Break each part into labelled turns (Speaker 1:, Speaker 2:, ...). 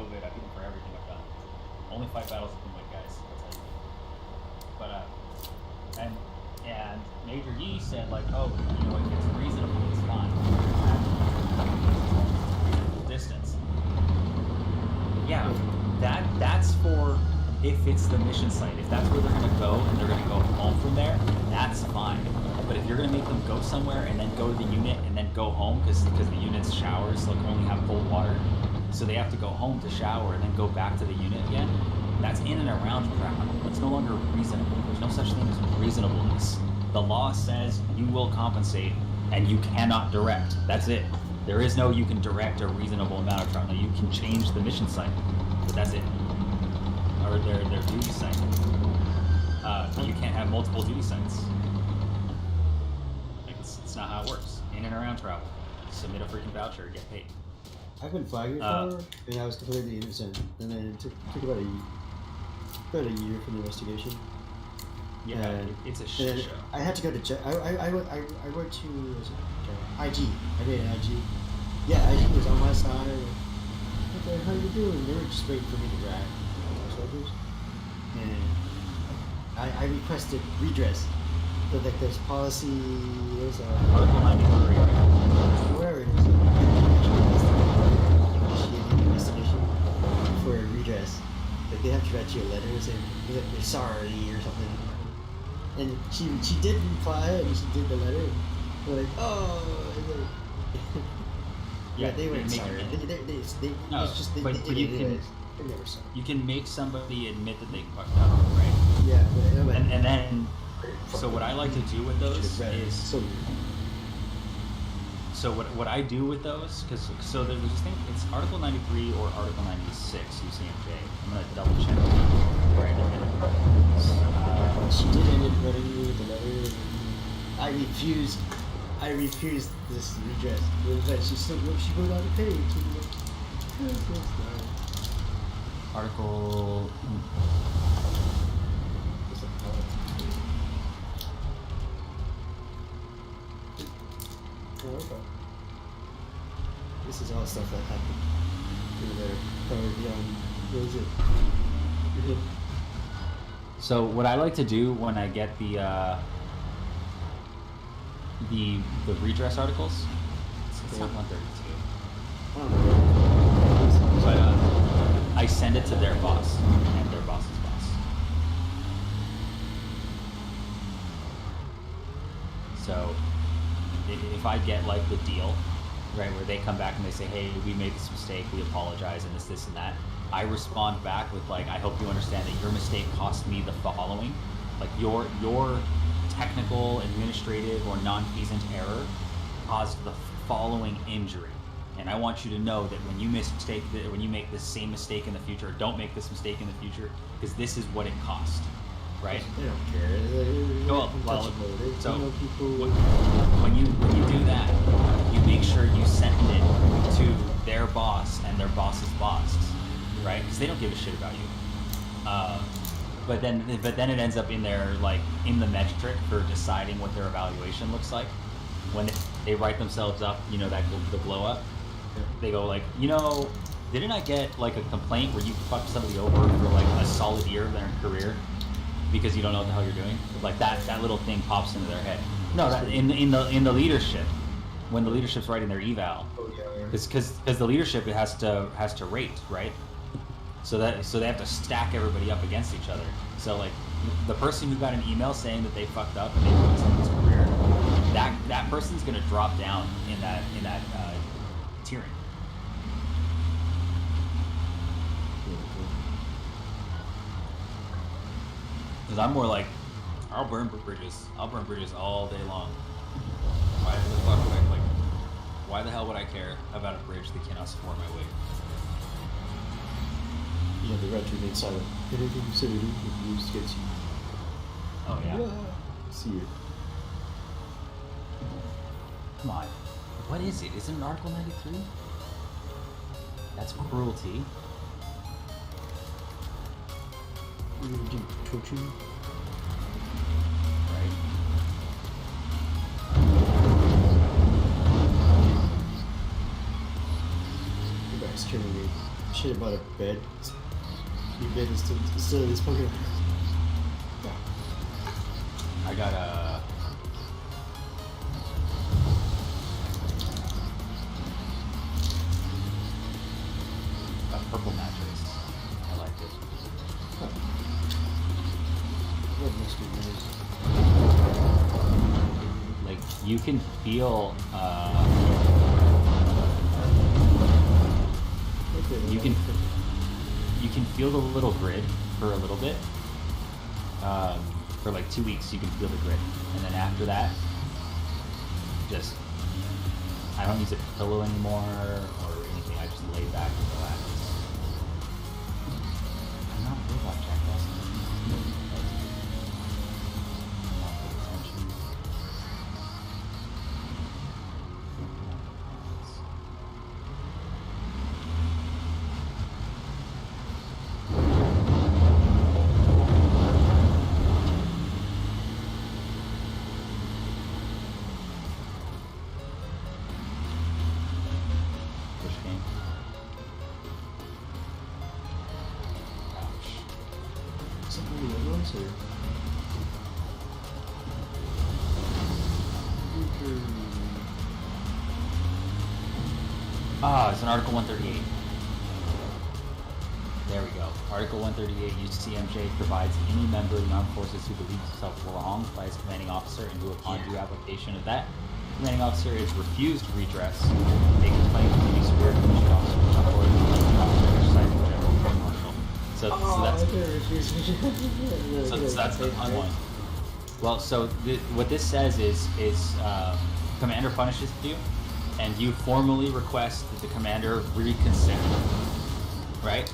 Speaker 1: COVID. I beat him for everything I've done. Only 5 battles have been win, guys. That's how you do it. But and Major Yi said like, oh, if it's reasonable, it's fine. Reasonable distance. Yeah, that's for if it's the mission site. If that's where they're gonna go and they're gonna go home from there, that's fine. But if you're gonna make them go somewhere and then go to the unit and then go home because the unit's showers like only have cold water, so they have to go home to shower and then go back to the unit again. That's in and around travel. It's no longer reasonable. There's no such thing as reasonableness. The law says you will compensate and you cannot direct. That's it. There is no you can direct a reasonable amount of travel. You can change the mission site, but that's it. Or their duty site. You can't have multiple duty sites. Like it's not how it works. In and around travel. Submit a freaking voucher, get paid.
Speaker 2: I've been flagged before, and I was completely innocent. And then it took about a year for the investigation.
Speaker 1: Yeah,
Speaker 2: and
Speaker 1: it's a shit show.
Speaker 2: I had to go to I went to IG. I did an IG. Yeah, IG was on my side. Okay, how you doing? They were just waiting for me to drag soldiers, and I requested redress. So like there's policy, there's
Speaker 1: Article 93.
Speaker 2: Wherever it is. Initiating an investigation for a redress. Like they have to write you a letter saying they're sorry or something. And she did reply and she did the letter. We're like, oh. Yeah, they weren't sorry.
Speaker 1: No,
Speaker 2: it's just
Speaker 1: but you can.
Speaker 2: They never sorry.
Speaker 1: You can make somebody admit that they fucked up, right?
Speaker 2: Yeah, but
Speaker 1: and then, so what I like to do with those is so what I do with those, because so there's this thing, it's Article 93 or Article 96 UCMJ. I'm gonna double check right in a minute.
Speaker 2: She did end up running me with the letter. I refused this redress. But she still she wrote on the page.
Speaker 1: Article.
Speaker 2: Oh, okay. This is all stuff that happened through there. Probably beyond. What is it?
Speaker 1: So what I like to do when I get the redress articles, it's not 132. But I send it to their boss and their boss's boss. So if I get like the deal, right, where they come back and they say, hey, we made this mistake, we apologize, and this and that, I respond back with like, I hope you understand that your mistake cost me the following. Like your technical, administrative, or non-feasant error caused the following injury. And I want you to know that when you make this same mistake in the future, don't make this mistake in the future, because this is what it cost. Right?
Speaker 2: They don't care.
Speaker 1: So when you do that, you make sure you send it to their boss and their boss's boss, right? Because they don't give a shit about you. But then it ends up in their in the metric for deciding what their evaluation looks like. When they write themselves up, that the blow up, they go like, didn't I get like a complaint where you fucked somebody over for like a solid year of their career? Because you don't know what the hell you're doing, like that little thing pops into their head. No, that in the leadership, when the leadership's writing their eval, because the leadership has to rate, right? So they have to stack everybody up against each other. So like the person who got an email saying that they fucked up and they ruined someone's career, that person's gonna drop down in that tiering. Because I'm more like, I'll burn bridges all day long. Why the fuck would I why the hell would I care about a bridge that cannot support my weight?
Speaker 2: Yeah, the red remain silent. Anything you say to do, it gets you.
Speaker 1: Oh yeah.
Speaker 2: See you.
Speaker 1: Come on. What is it? Is it an Article 93? That's cruelty.
Speaker 2: Torture.
Speaker 1: Right.
Speaker 2: The guy's turning me. shit about a bed. Your bed is still this Pokemon.
Speaker 1: I got a purple mattress. I like it.
Speaker 2: Huh. What must be nice?
Speaker 1: Like you can feel you can feel the little grid for a little bit. For like 2 weeks you can feel the grid, and then after that, just I don't use a pillow anymore or anything. I just lay back and relax. I'm not good about Jack Dawson. I'm not paying attention. Push game. Ouch.
Speaker 2: Something you don't want to.
Speaker 1: It's an Article 138. There we go. Article 138, UCMJ provides any member of the armed forces who believes himself wronged by his commanding officer and who, upon due application of that commanding officer, is refused redress, may complain to the superior commissioned officer or the exercising general court martial. So that's the fun one. Well, so what this says is commander punishes you, and you formally request that the commander reconsider. Right?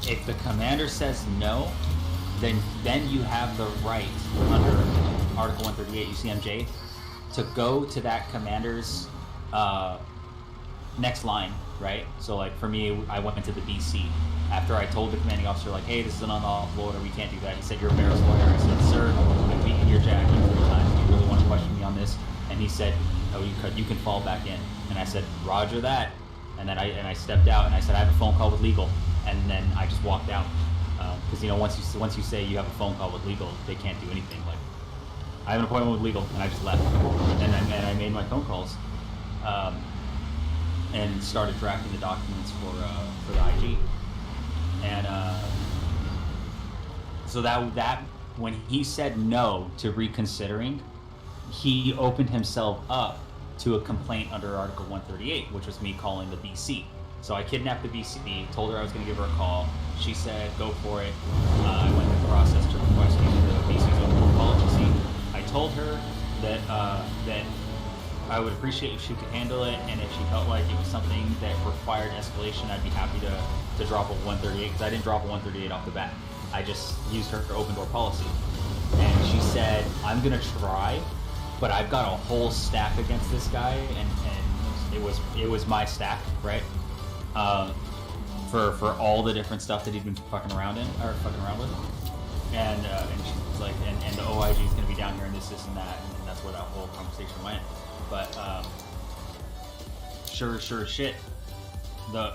Speaker 1: If the commander says no, then you have the right under Article 138 UCMJ to go to that commander's next line, right? So like for me, I went into the BC after I told the commanding officer like, hey, this is an unlawful order, we can't do that. He said, you're a Barris lawyer. I said, sir, I've beaten your Jackie 3 times. Do you really want to question me on this? And he said, oh, you can fall back in. And I said, roger that. And then I stepped out and I said, I have a phone call with legal. And then I just walked out because once you say you have a phone call with legal, they can't do anything. Like I have an appointment with legal, and I just left. And I made my phone calls and started drafting the documents for the IG. And so that when he said no to reconsidering, he opened himself up to a complaint under Article 138, which was me calling the BC. So I kidnapped the BC, told her I was going to give her a call. She said, go for it. I went through the process to request using the BC's open policy. I told her that I would appreciate if she could handle it, and if she felt like it was something that required escalation, I'd be happy to drop a 138, because I didn't drop a 138 off the bat. I just used her open door policy. And she said, I'm going to try, but I've got a whole stack against this guy, and it was my stack, right? For all the different stuff that he'd been fucking around with, and she was like, and the OIG is gonna be down here and this and that, and that's where that whole conversation went. But sure as shit, the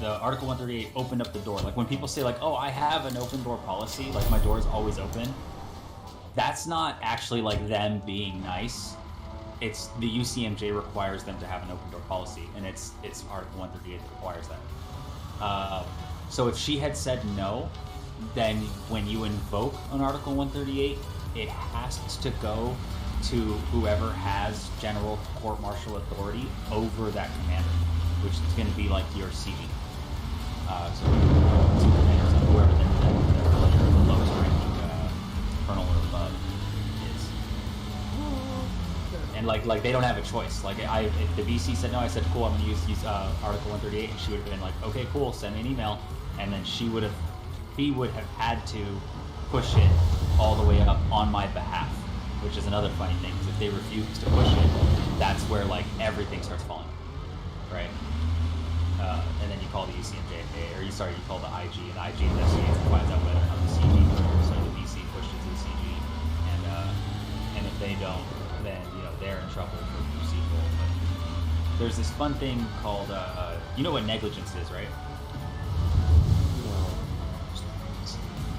Speaker 1: Article 138 opened up the door. Like when people say like, oh, I have an open door policy, like my door is always open. That's not actually like them being nice. It's the UCMJ requires them to have an open door policy, and it's Article 138 that requires that. So if she had said no, then when you invoke an Article 138, it has to go to whoever has general court-martial authority over that commander, which is going to be like your CG. So two commanders, whoever the lowest ranking colonel or above is. And like they don't have a choice. Like if the VC said no, I said cool, I'm gonna use Article 138, and she would have been like, okay, cool, send me an email, and then he would have had to push it all the way up on my behalf, which is another funny thing, because if they refuse to push it, that's where like everything starts falling, right? And then you call the UCMJ, or you call the IG, and the IG investigates and finds out whether or not the CG pushed, or the VC pushed it to the CG, and if they don't, then they're in trouble for procedural. But there's this fun thing called, you know what negligence is, right?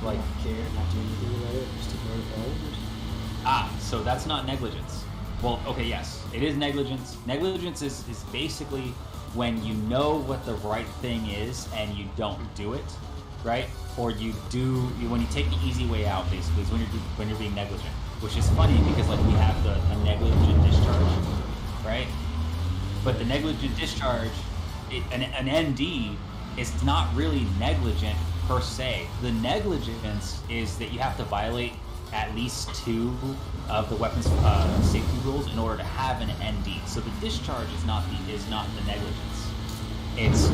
Speaker 1: Like,
Speaker 2: not care, not do anything about it, just ignore the problems.
Speaker 1: So that's not negligence. Well, okay, yes, it is negligence. Negligence is basically when you know what the right thing is and you don't do it, right? Or when you take the easy way out, basically, is when you're being negligent. Which is funny because like we have the negligent discharge, right? But the negligent discharge, an ND is not really negligent per se. The negligence is that you have to violate at least 2 of the weapons safety rules in order to have an ND. So the discharge is not the negligence. It's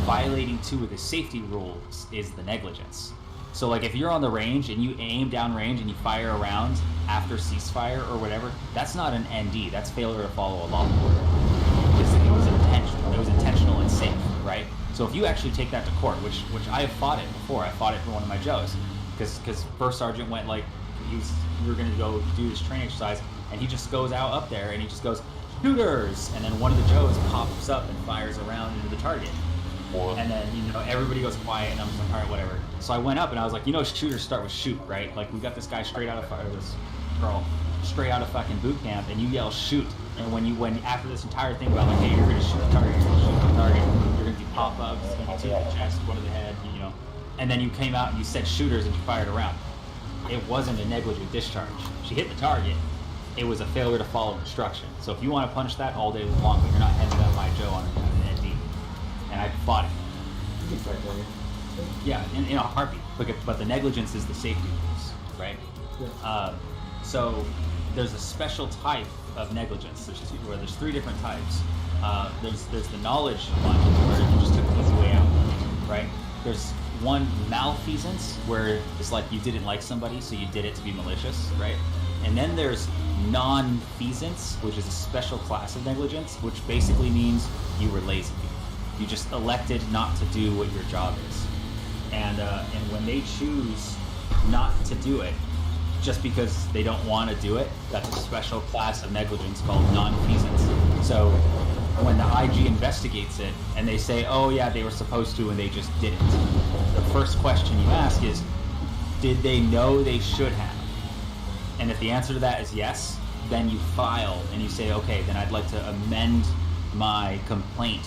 Speaker 1: violating 2 of the safety rules is the negligence. So like if you're on the range and you aim down range and you fire a round after ceasefire or whatever, that's not an ND. That's failure to follow a lawful order. Because it was intentional. It was intentional and safe, right? So if you actually take that to court, which I have fought it before. I fought it for one of my Joes, because first sergeant went like we were gonna go do this training exercise, and he just goes out up there and he just goes shooters, and then one of the Joes pops up and fires a round into the target. And then, everybody goes quiet, and I'm just like, all right, whatever. So I went up, and I was like, shooters start with shoot, right? Like, we got this guy straight out of this girl straight out of fucking boot camp, and you yell shoot. And when after this entire thing about like, hey, you're gonna shoot the target, you're gonna shoot the target, you're gonna do pop-ups, it's gonna be 2 to the chest, 1 to the head, and then you came out and you said shooters and you fired a round. It wasn't a negligent discharge. She hit the target. It was a failure to follow instruction. So if you want to punish that all day long, but you're not heading up my Joe on an ND. And I fought it.
Speaker 2: You can fight that.
Speaker 1: Yeah, in a heartbeat. But the negligence is the safety rules, right?
Speaker 2: Yeah.
Speaker 1: So there's a special type of negligence. There's 3 different types. There's the knowledge one where you just took the easy way out, right? There's one malfeasance where it's like you didn't like somebody, so you did it to be malicious, right? And then there's non-feasance, which is a special class of negligence, which basically means you were lazy. You just elected not to do what your job is. And when they choose not to do it, just because they don't want to do it, that's a special class of negligence called non-feasance. So when the IG investigates it and they say, oh yeah, they were supposed to and they just didn't, the first question you ask is, did they know they should have? And if the answer to that is yes, then you file and you say, okay, then I'd like to amend my complaint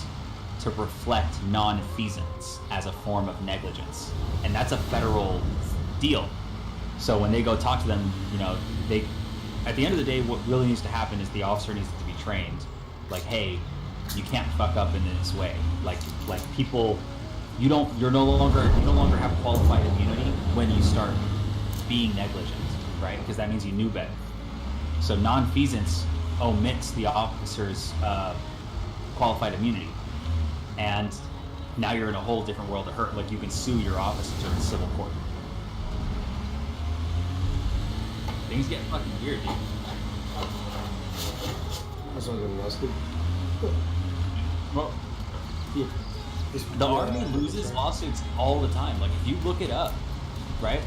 Speaker 1: to reflect non-feasance as a form of negligence. And that's a federal deal. So when they go talk to them, at the end of the day, what really needs to happen is the officer needs to be trained. Like, hey, you can't fuck up in this way. Like people, you no longer have qualified immunity when you start being negligent, right? Because that means you knew better. So non-feasance omits the officer's qualified immunity, and now you're in a whole different world of hurt. Like you can sue your officer in civil court. Things get fucking weird, dude.
Speaker 2: That's not gonna last good.
Speaker 1: Well, the Army loses lawsuits all the time. Like if you look it up, right?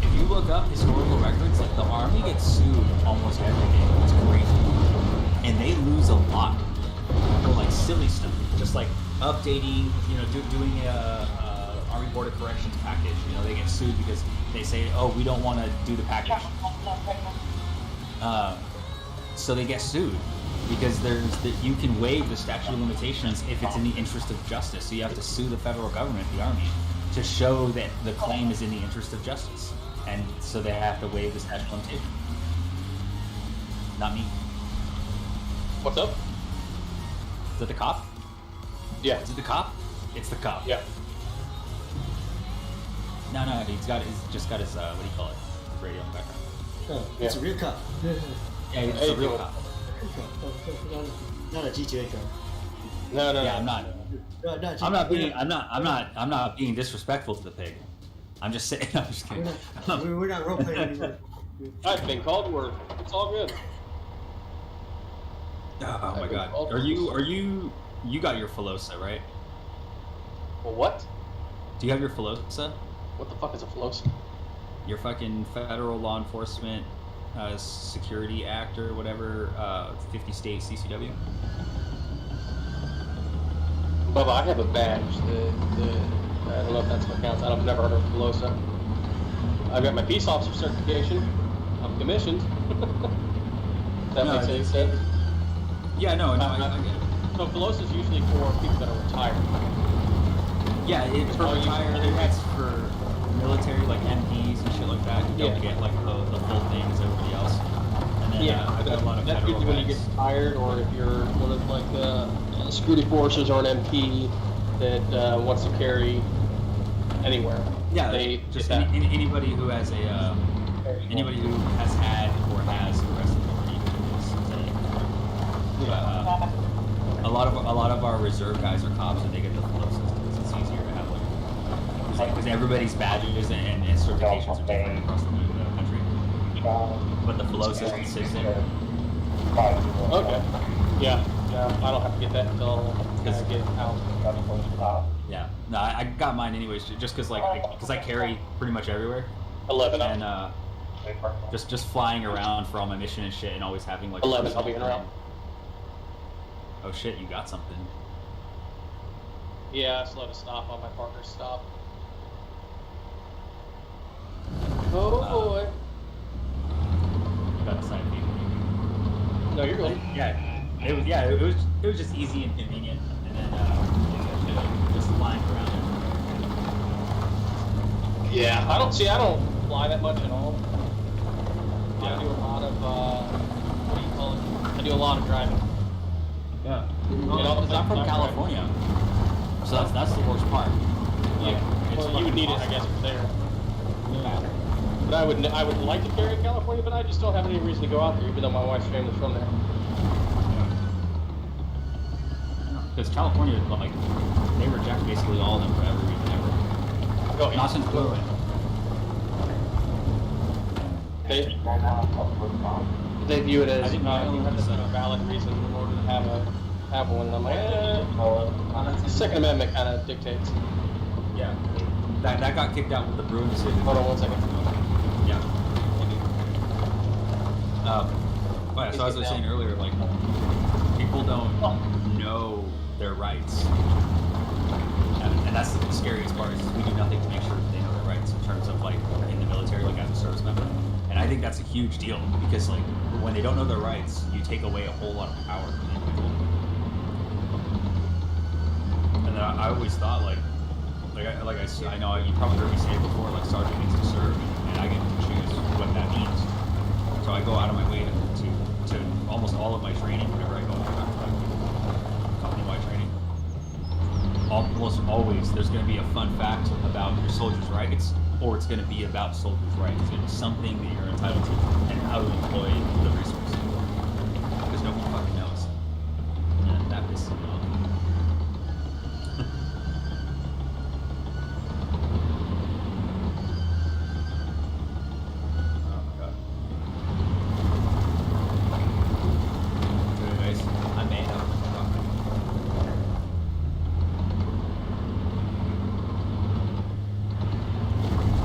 Speaker 1: If you look up historical records, like the Army gets sued almost every day. It's crazy, and they lose a lot for like silly stuff, just like updating, doing a Army Board of Corrections package. They get sued because they say, oh, we don't want to do the package. So they get sued because you can waive the statute of limitations if it's in the interest of justice. So you have to sue the federal government, the Army, to show that the claim is in the interest of justice. And so they have to waive the statute of limitations. Not me.
Speaker 3: What's up?
Speaker 1: Is it the cop?
Speaker 3: Yeah.
Speaker 1: Is it the cop? It's the cop.
Speaker 3: Yeah.
Speaker 1: No, he's just got his what do you call it? Radio in the background.
Speaker 2: Oh, it's a real cop.
Speaker 1: Yeah, it's a real cop.
Speaker 2: Not a GTA cop.
Speaker 3: No.
Speaker 1: Yeah, I'm not.
Speaker 2: No, not
Speaker 1: I'm not being disrespectful to the pig. I'm just saying. I'm just kidding.
Speaker 2: We're not role playing anymore.
Speaker 3: I've been called to work. It's all good.
Speaker 1: Oh my god. Are you got your Filosa, right?
Speaker 3: Well, what?
Speaker 1: Do you have your Filosa?
Speaker 3: What the fuck is a float?
Speaker 1: Your fucking Federal Law Enforcement Security Act or whatever, 50 state CCW?
Speaker 3: Bubba, I have a badge. I don't know if that's what counts. I've never heard of Filosa. I've got my peace officer certification. I'm commissioned. That
Speaker 1: No,
Speaker 3: makes any sense.
Speaker 1: Yeah, no, I get it.
Speaker 3: So Velosa is usually for people that are retired.
Speaker 1: Yeah, it's for
Speaker 3: Oh, you-
Speaker 1: retired, it's for military, like MPs and shit like that, who don't
Speaker 3: Yeah.
Speaker 1: get like the full thing as everybody else. And then I've got a lot of
Speaker 3: that's
Speaker 1: federal
Speaker 3: usually when you
Speaker 1: guys.
Speaker 3: get retired, or if you're one of like the security forces or an MP that wants to carry anywhere.
Speaker 1: Yeah,
Speaker 3: they
Speaker 1: just
Speaker 3: get that.
Speaker 1: anybody who has anybody who has had or has arrest authority is a lot of our reserve guys are cops, and they get the flow systems because it's easier to have because everybody's badges and certifications are different across the country. But the flow system sits in.
Speaker 3: Okay. Yeah. I don't have to get that until I get out.
Speaker 1: Yeah, no, I got mine anyways, just because I carry pretty much everywhere,
Speaker 3: 11.
Speaker 1: and just flying around for all my mission and shit, and always having like
Speaker 3: 11. I'll be in around.
Speaker 1: Oh shit, you got something.
Speaker 3: Yeah, I just let it stop on my partner's stop. Oh boy.
Speaker 1: You got the side view.
Speaker 3: No, you're good.
Speaker 1: It was just easy and convenient, and then just flying around.
Speaker 3: Yeah, I don't fly that much at all.
Speaker 1: Yeah.
Speaker 3: I do a lot of what do you call it? I do a lot of driving.
Speaker 1: Yeah.
Speaker 3: Well,
Speaker 1: Because I'm from California, so that's the worst part. Like, it's
Speaker 3: Well, you would need it, I guess, for there.
Speaker 1: Yeah.
Speaker 3: But I would like to carry in California, but I just don't have any reason to go out there, even though my wife's family's from there.
Speaker 1: Because California, like, they reject basically all of them for every reason ever.
Speaker 3: Oh, yeah.
Speaker 1: Not since COVID.
Speaker 3: They view it
Speaker 1: I
Speaker 3: as
Speaker 1: think
Speaker 3: you have to have a valid reason in order to have one. And I'm like, the Second Amendment kind of dictates.
Speaker 1: Yeah. That got kicked out with the Bruin decision.
Speaker 3: Hold on 1 second.
Speaker 1: Yeah. Oh yeah, so as I was saying earlier, like, people don't know their rights. And that's the scariest part, is we do nothing to make sure that they know their rights in terms of, like, in the military, like, as a service member. And I think that's a huge deal, because, like, when they don't know their rights, you take away a whole lot of power from the individual. And then I always thought, I know you probably heard me say it before, like, sergeant means to serve, and I get to choose what that means. So I go out of my way to almost all of my training whenever I go into company-wide training. Almost always, there's going to be a fun fact about your soldiers' rights, or it's going to be about soldiers' rights. It's going to be something that you're entitled to, and how to employ the resource. Because nobody fucking knows. And that pisses me off.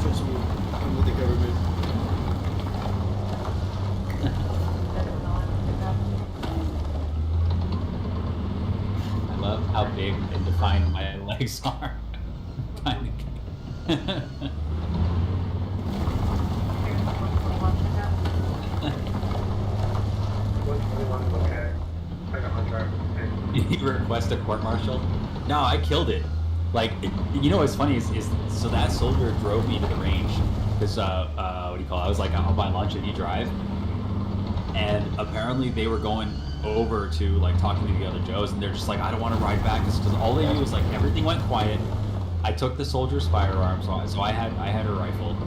Speaker 2: Trust me, I'm with the government.
Speaker 1: I love how big and defined my legs are. You request a court martial? No, I killed it. Like, you know what's funny is so that soldier drove me to the range because what do you call it? I was like, I'll buy lunch if you drive. And apparently they were going over to like talking to the other Joes, and they're just like, I don't want to ride back because all they knew was like everything went quiet. I took the soldier's firearm, so I had her rifle,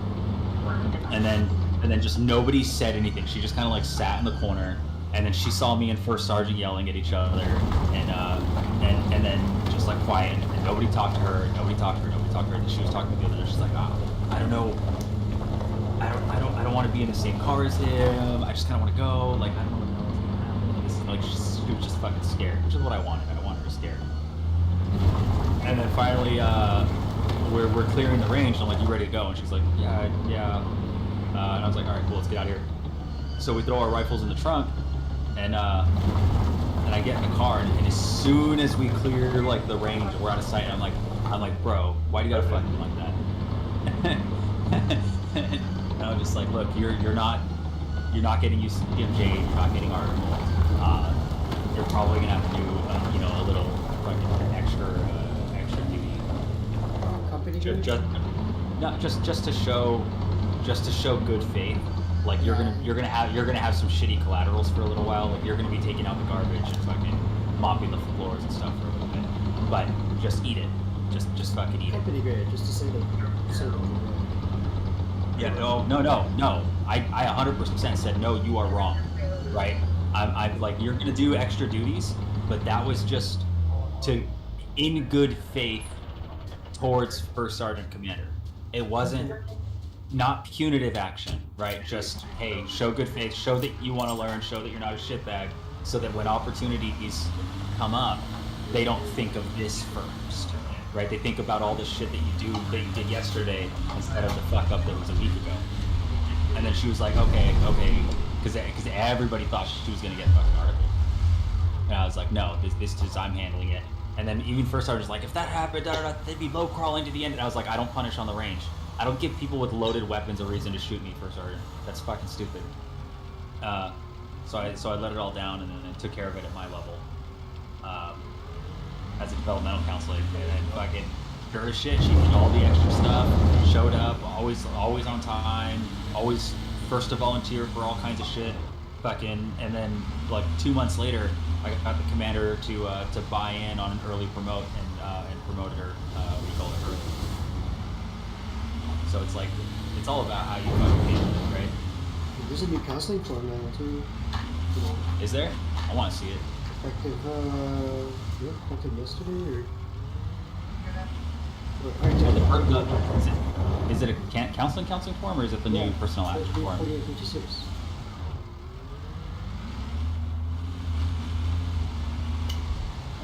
Speaker 1: and then just nobody said anything. She just kind of like sat in the corner, and then she saw me and first sergeant yelling at each other, and then just like quiet, and nobody talked to her, nobody talked to her. And she was talking to the other. She's like, I don't know. I don't want to be in the same car as him. I just kind of want to go. Like, I don't know what the hell is going to happen. This is like, she was just fucking scared, which is what I wanted. I don't want her scared. And then finally, we're clearing the range, and I'm like, you ready to go? And she's like, yeah. And I was like, all right, cool, let's get out of here. So we throw our rifles in the trunk, and I get in the car, and as soon as we clear like the range, we're out of sight. I'm like, bro, why do you gotta fucking do like that? I was just like, look, you're not getting used to DMJ, you're not getting articles. You're probably gonna have to do a little fucking extra duty.
Speaker 2: Company
Speaker 1: Just,
Speaker 2: good?
Speaker 1: not just to show good faith. Like you're gonna have some shitty collaterals for a little while. Like you're gonna be taking out the garbage and fucking mopping the floors and stuff for a little bit. But just eat it. Just fucking eat it.
Speaker 2: Company grade, just to say that.
Speaker 1: Yeah, no. I 100% said no. You are wrong, right? I'm like you're gonna do extra duties, but that was just in good faith towards first sergeant commander. It wasn't not punitive action, right? Just hey, show good faith, show that you want to learn, show that you're not a shitbag, so that when opportunities come up, they don't think of this first. Right? They think about all the shit that you did yesterday instead of the fuck up that was a week ago. And then she was like, okay, because everybody thought she was gonna get fucking article. And I was like, no, this is I'm handling it. And then even first sergeant was like, if that happened, they'd be low crawling to the end. And I was like, I don't punish on the range. I don't give people with loaded weapons a reason to shoot me, first sergeant. That's fucking stupid. So I let it all down and then took care of it at my level. As a developmental counselor, and then fucking sure as shit, she did all the extra stuff, showed up, always on time, always first to volunteer for all kinds of shit, fucking, and then like 2 months later, I got the commander to buy in on an early promote and promoted her, we call it early. So it's like, it's all about how you fucking handle it, right?
Speaker 2: There's a new counseling form now too.
Speaker 1: Is there? I want to see it.
Speaker 2: Effective yesterday
Speaker 1: Is it a counseling form or is it the new personal action form?
Speaker 2: 4856.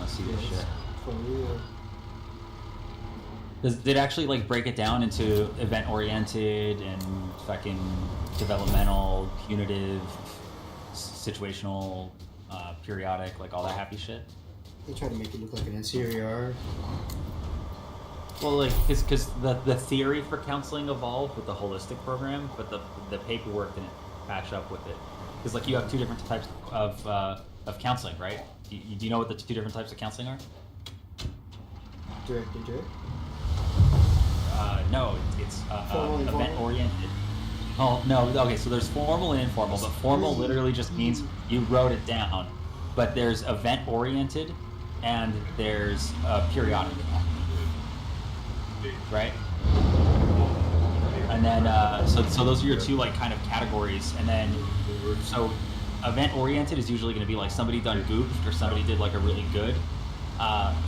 Speaker 1: Let's see this shit.
Speaker 2: For real.
Speaker 1: Did it actually like break it down into event oriented and fucking developmental, punitive, situational, periodic, like all that happy shit?
Speaker 2: They try to make it look like an NCRER.
Speaker 1: Well, like, because the theory for counseling evolved with the holistic program, but the paperwork didn't match up with it. Because like you have two different types of counseling, right? Do you know what the two different types of counseling are?
Speaker 2: Direct, indirect?
Speaker 1: No, it's event oriented. Oh no, okay. So there's formal and informal, but formal literally just means you wrote it down. But there's event oriented, and there's periodic, right? And then so those are your two like kind of categories. And then so event oriented is usually going to be like somebody done goofed or somebody did like a really good.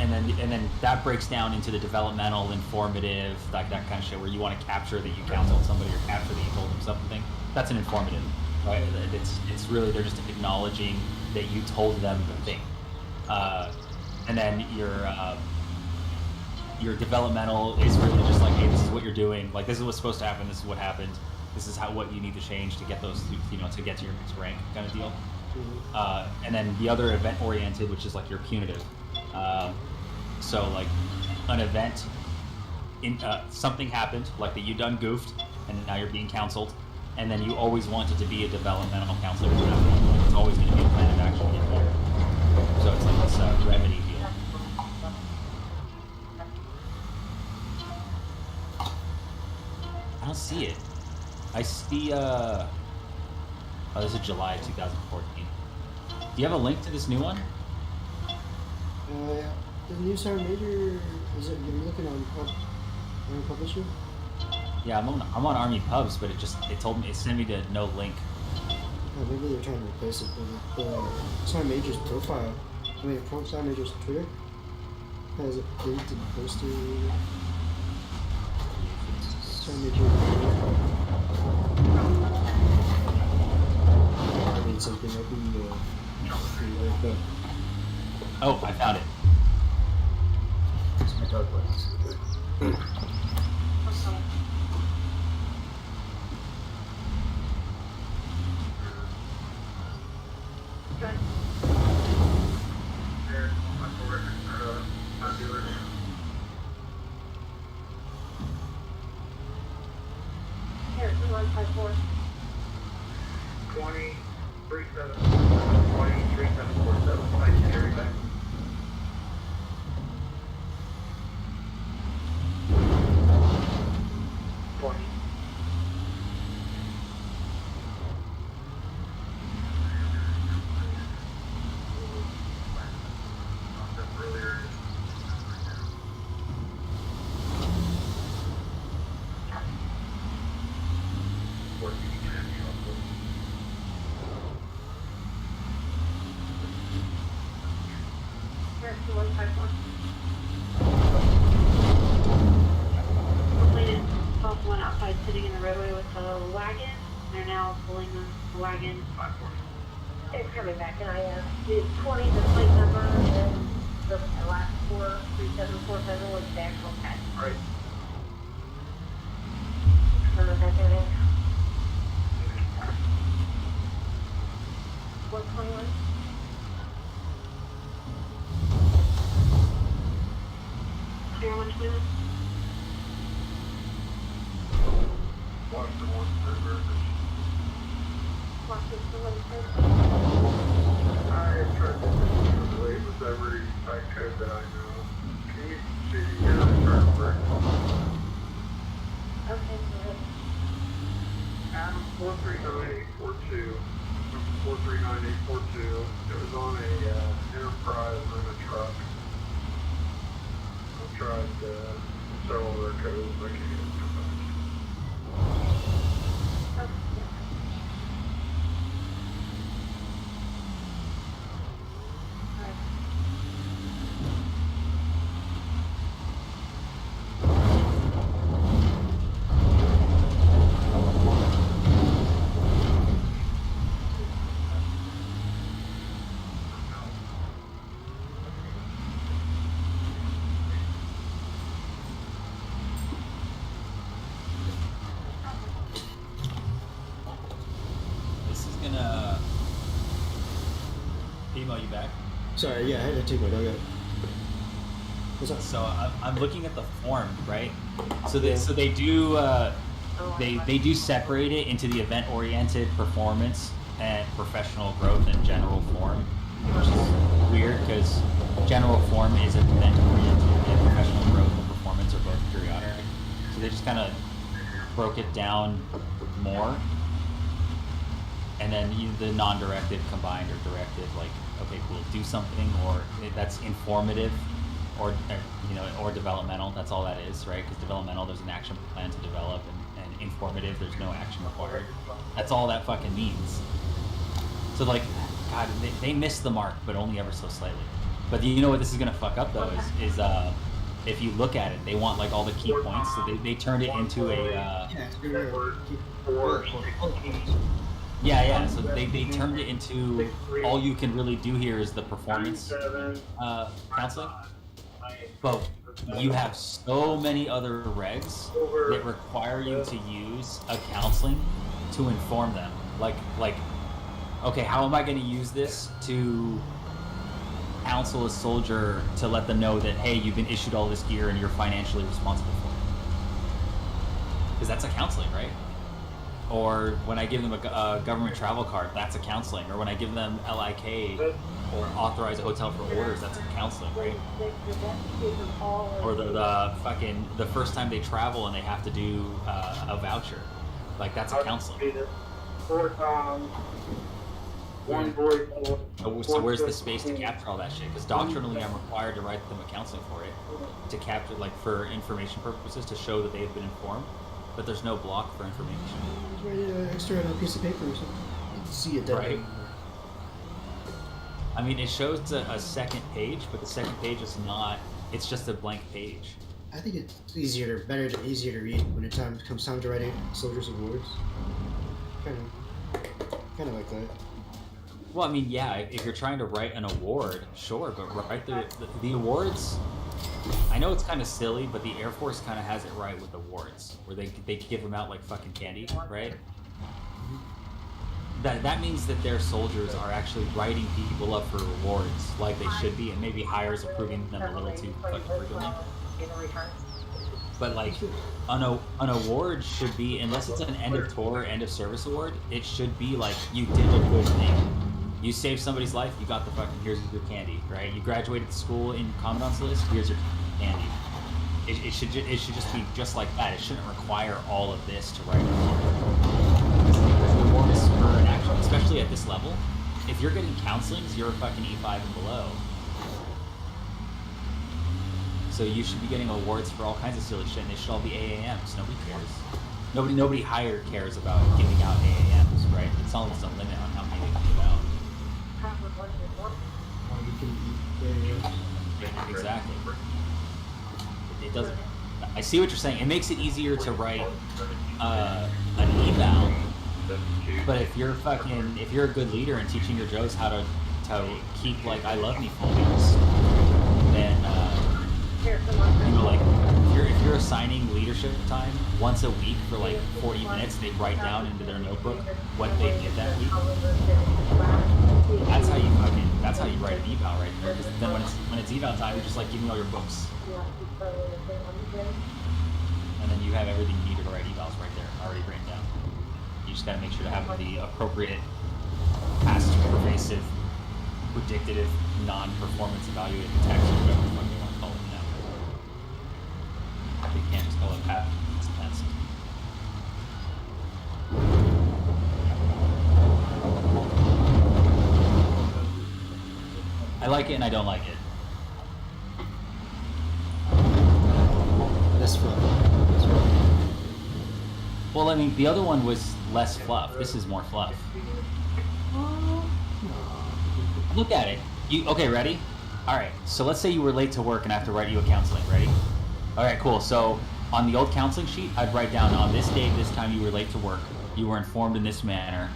Speaker 1: And then that breaks down into the developmental, informative, like that kind of shit, where you want to capture that you counseled somebody or capture that you told them something. That's an informative, right? It's really they're just acknowledging that you told them the thing. And then your developmental is really just like, hey, this is what you're doing. Like this is what's supposed to happen. This is what happened. This is what you need to change to get those, to get to your next rank, kind of deal. And then the other event oriented, which is like your punitive. So like an event, something happened, like that you done goofed, and now you're being counseled, and then you always wanted to be a developmental counselor. It's always going to be a plan of action in there. So it's like this remedy deal. I don't see it. I see. Oh, this is July 2014. Do you have a link to this new one?
Speaker 2: The new Sergeant Major, is it, you're looking on publisher?
Speaker 1: Yeah, I'm on Army Pubs, but it sent me to no link.
Speaker 2: Oh, maybe they're trying to replace it, but the Sergeant Major's profile, Sergeant Major's Twitter, has it linked and posted. Sergeant Major. I mean, something I'll be like that.
Speaker 1: Oh, I found it.
Speaker 2: It's my dark ones.
Speaker 4: 154.
Speaker 5: 23747, thank you, carry back.
Speaker 4: Here, 2154. Complainant saw someone outside sitting in the roadway with a wagon. They're now pulling the wagon. It's coming back, and I did 20, the plate number, and the last 43747 was the actual tag.
Speaker 5: Alright.
Speaker 4: Remember that there? 121. Clear 121.
Speaker 5: Watch the one server.
Speaker 4: Watch this for what it says.
Speaker 5: I tried to delete with every site code that I know. Can you see here the server?
Speaker 4: Okay, go ahead.
Speaker 5: Adam 439842. 439842. It was on a Enterprise in a truck. I've tried several of their codes, but I can't get them to come back.
Speaker 4: Okay, yeah. Alright.
Speaker 1: This is gonna email you back.
Speaker 2: Sorry, yeah, I had to take my dog out. What's up?
Speaker 1: So I'm looking at the form, right? So they do they do separate it into the event-oriented performance and professional growth and general form, which is weird because general form is event-oriented and professional growth and performance are both periodic. So they just kind of broke it down more, and then the non-directive combined or directive, like, okay, cool, do something, or that's informative, or or developmental. That's all that is, right? Because developmental, there's an action plan to develop, and informative, there's no action required. That's all that fucking means. So like, God, they missed the mark, but only ever so slightly. But you know what this is gonna fuck up though is if you look at it, they want like all the key points, so they turned it into a
Speaker 2: Yeah, it's good.
Speaker 1: yeah. So they turned it into all you can really do here is the performance counseling. But you have so many other regs that require you to use a counseling to inform them. Like, okay, how am I going to use this to counsel a soldier to let them know that, hey, you've been issued all this gear and you're financially responsible for it? Because that's a counseling, right? Or when I give them a government travel card, that's a counseling. Or when I give them LIK or authorize a hotel for orders, that's a counseling, right? Or the first time they travel and they have to do a voucher, like that's a counseling. So where's the space to capture all that shit? Because doctrinally, I'm required to write them a counseling for it, to capture, like, for information purposes, to show that they have been informed. But there's no block for information.
Speaker 2: Right, extra on a piece of paper or something. You can see it.
Speaker 1: Right. I mean, it shows a second page, but the second page is not. It's just a blank page.
Speaker 2: I think it's easier to read when it comes time to writing soldiers' awards. Kind of like that.
Speaker 1: Well, I mean, yeah, if you're trying to write an award, sure, but write the awards. I know it's kind of silly, but the Air Force kind of has it right with awards, where they give them out like fucking candy, right? That means that their soldiers are actually writing people up for rewards like they should be, and maybe hires approving them a little too fucking frequently. But like, an award should be, unless it's an end of tour, end of service award, it should be like you did a good thing. You saved somebody's life, you got the fucking, here's your candy, right? You graduated school in commandant's list, here's your candy. It should just be just like that. It shouldn't require all of this to write an award. Because the award is for an action, especially at this level. If you're getting counselings, you're a fucking E5 and below. So you should be getting awards for all kinds of silly shit, and they should all be AAMs. Nobody cares. Nobody higher cares about giving out AAMs, right? It's almost a limit on how many they can give out.
Speaker 2: You can eat
Speaker 1: Exactly. It doesn't. I see what you're saying. It makes it easier to write an eval, but if you're a good leader and teaching your Joes how to keep like I love me folders, then like if you're assigning leadership time once a week for like 40 minutes, they write down into their notebook what they did that week. That's how you write an eval right there. Because then when it's eval time, you're just like, give me all your books, and then you have everything you need to write evals right there, already written down. You just gotta make sure to have the appropriate past pervasive, predictive, non-performance evaluated text, or whatever the fuck you want to call it now. You can't just call it past tense. I like it and I don't like it.
Speaker 2: That's fluff.
Speaker 1: Well, I mean, the other one was less fluff. This is more fluff. Look at it. Okay, ready? All right, so let's say you were late to work and I have to write you a counseling. Ready? All right, cool. So on the old counseling sheet, I'd write down on this day, this time you were late to work. You were informed in this manner,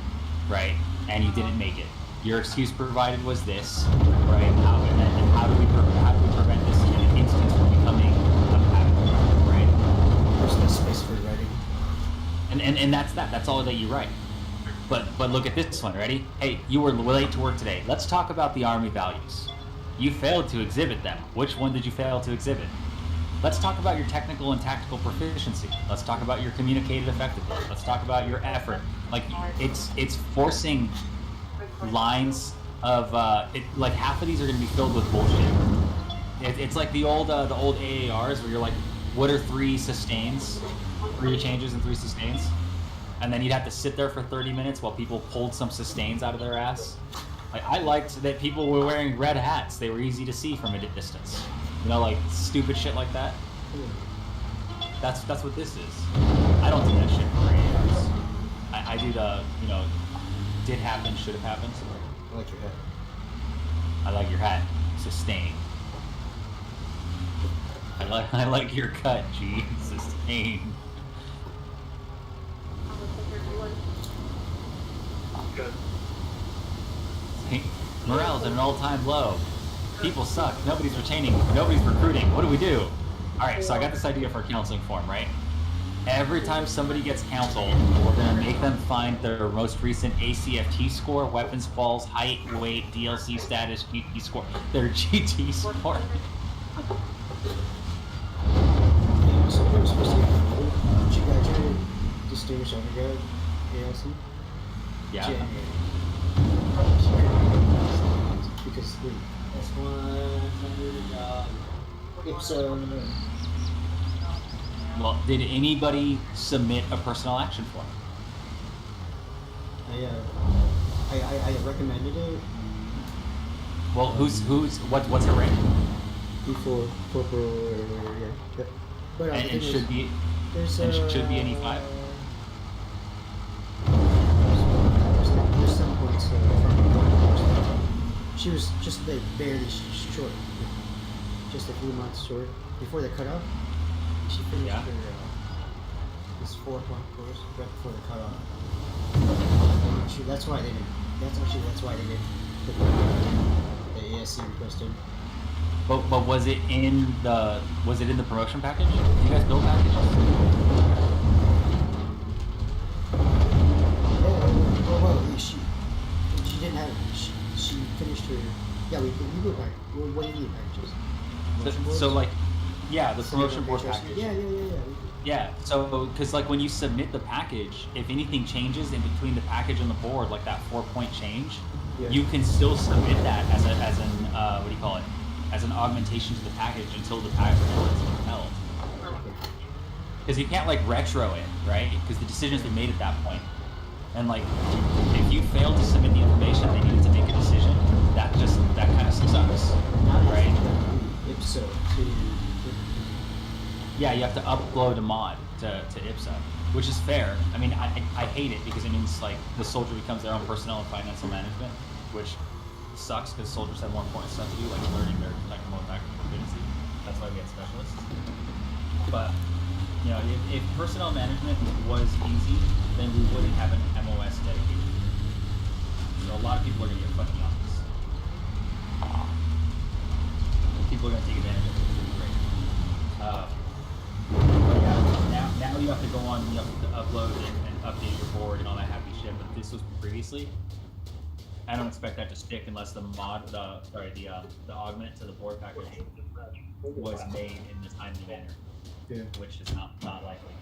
Speaker 1: right? And you didn't make it. Your excuse provided was this, right? And how do we prevent this in an instance from becoming a pattern, right?
Speaker 2: There's no space for writing.
Speaker 1: And that's that. That's all that you write. But look at this one. Ready? Hey, you were late to work today. Let's talk about the Army values. You failed to exhibit them. Which one did you fail to exhibit? Let's talk about your technical and tactical proficiency. Let's talk about your communicated effectiveness. Let's talk about your effort. Like it's forcing lines of like half of these are going to be filled with bullshit. It's like the old AARs where you're like, what are 3 sustains, 3 changes and 3 sustains, and then you'd have to sit there for 30 minutes while people pulled some sustains out of their ass. Like I liked that people were wearing red hats; they were easy to see from a distance. You know, like stupid shit like that. That's what this is. I don't do that shit for AARs. I do the did happen, should have happened.
Speaker 2: I like your head.
Speaker 1: I like your hat. Sustain. I like your cut, G. Sustain.
Speaker 5: Good.
Speaker 1: Morale's at an all-time low. People suck. Nobody's retaining. Nobody's recruiting. What do we do? All right, so I got this idea for a counseling form, right? Every time somebody gets counseled, we're going to make them find their most recent ACFT score, weapons quals, height, weight, DLC status, GT score, their GT score.
Speaker 2: So we're supposed to get promoted. She graduated distinguished undergrad, ALC.
Speaker 1: Yeah.
Speaker 2: Because that's one. So.
Speaker 1: Well, did anybody submit a personal action form?
Speaker 2: I recommended it.
Speaker 1: Well, what's her rank?
Speaker 2: Before corporal, yeah. But
Speaker 1: And it should be
Speaker 2: there's
Speaker 1: an E5.
Speaker 2: There's some points from she was just like barely short, just a few months short before the cutoff. She finished her this 4-month course right before the cutoff. That's why they didn't. That's why they didn't put the ASC requested.
Speaker 1: But was it in the promotion package? Did you guys build packages?
Speaker 2: Well, she didn't have. She finished her. Yeah, we built packages. What do you need packages?
Speaker 1: So like, yeah, the promotion board package.
Speaker 2: Yeah.
Speaker 1: Yeah, so because like when you submit the package, if anything changes in between the package and the board, like that 4-point change,
Speaker 2: Yeah.
Speaker 1: you can still submit that as an what do you call it? As an augmentation to the package until the package is compelled. Because you can't like retro it, right? Because the decision's been made at that point. And like, if you fail to submit the information they needed to make a decision, that kind of sucks, right?
Speaker 2: Ipso to.
Speaker 1: Yeah, you have to upload a mod to IPSA, which is fair. I mean, I hate it because it means like the soldier becomes their own personnel and financial management, which sucks because soldiers have more important stuff to do, like learning their technical and tactical competency. That's why we have specialists. But you know, if personnel management was easy, then we wouldn't have an MOS dedicated. So a lot of people are gonna get fucking off this. People are gonna take advantage of it. It's gonna be great. But yeah, now you have to go on, you have to upload and update your board and all that happy shit. But this was previously. I don't expect that to stick unless the augment to the board package was made in this timely manner,
Speaker 2: Yeah.
Speaker 1: which is not likely.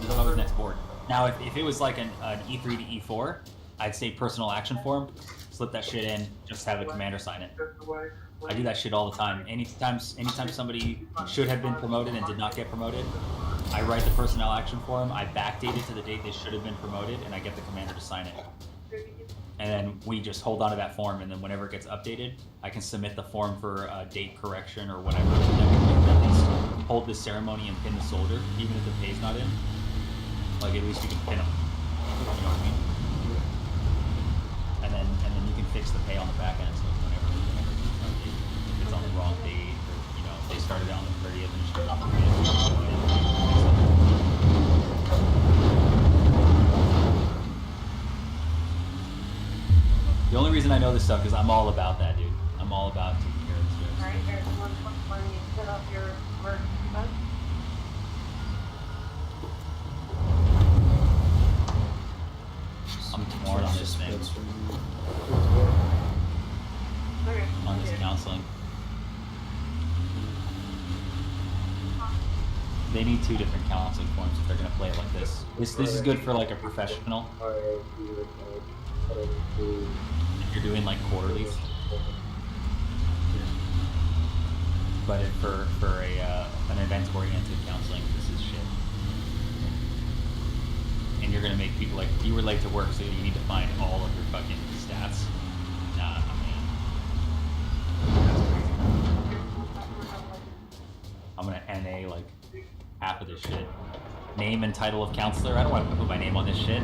Speaker 1: There's always next board. Now, if it was like an E3 to E4, I'd say personal action form, slip that shit in, just have the commander sign it. I do that shit all the time. Anytime somebody should have been promoted and did not get promoted, I write the personnel action form, I backdate it to the date they should have been promoted, and I get the commander to sign it. And then we just hold on to that form, and then whenever it gets updated, I can submit the form for a date correction or whatever. And then we can at least hold this ceremony and pin the soldier, even if the pay's not in. Like, at least you can pin them. You know what I mean? And then you can fix the pay on the back end, so whenever if it's on the wrong date, or, you know, if they started out on the 30th and started on the 30th. The only reason I know this stuff is I'm all about that, dude. I'm all about taking care of this shit.
Speaker 4: Alright, there's one when you set up your emergency bus.
Speaker 1: I'm torn on this thing,
Speaker 4: Okay.
Speaker 1: on this counseling. They need 2 different counseling forms if they're gonna play it like this. This is good for like a professional. If you're doing like quarterlies. But for an event-oriented counseling, this is shit. And you're gonna make people like, you were late to work, so you need to find all of your fucking stats. Nah, man. I'm gonna NA like half of this shit. Name and title of counselor. I don't want to put my name on this shit.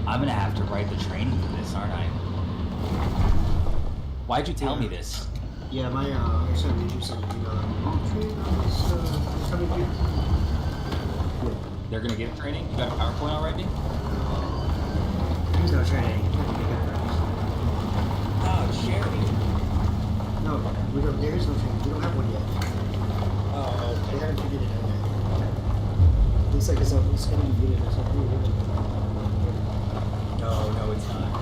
Speaker 1: I'm gonna have to write the training for this, aren't I? Why'd you tell me this?
Speaker 2: Yeah, my actually I'm interested in train on this coming week.
Speaker 1: They're gonna give training? You got a PowerPoint already?
Speaker 2: There's no training.
Speaker 1: Oh, Sherry.
Speaker 2: No, we don't. There is no training. We don't have one yet.
Speaker 1: Oh,
Speaker 2: They haven't figured it out yet. Looks like it's gonna be unit or something.
Speaker 1: No, it's not.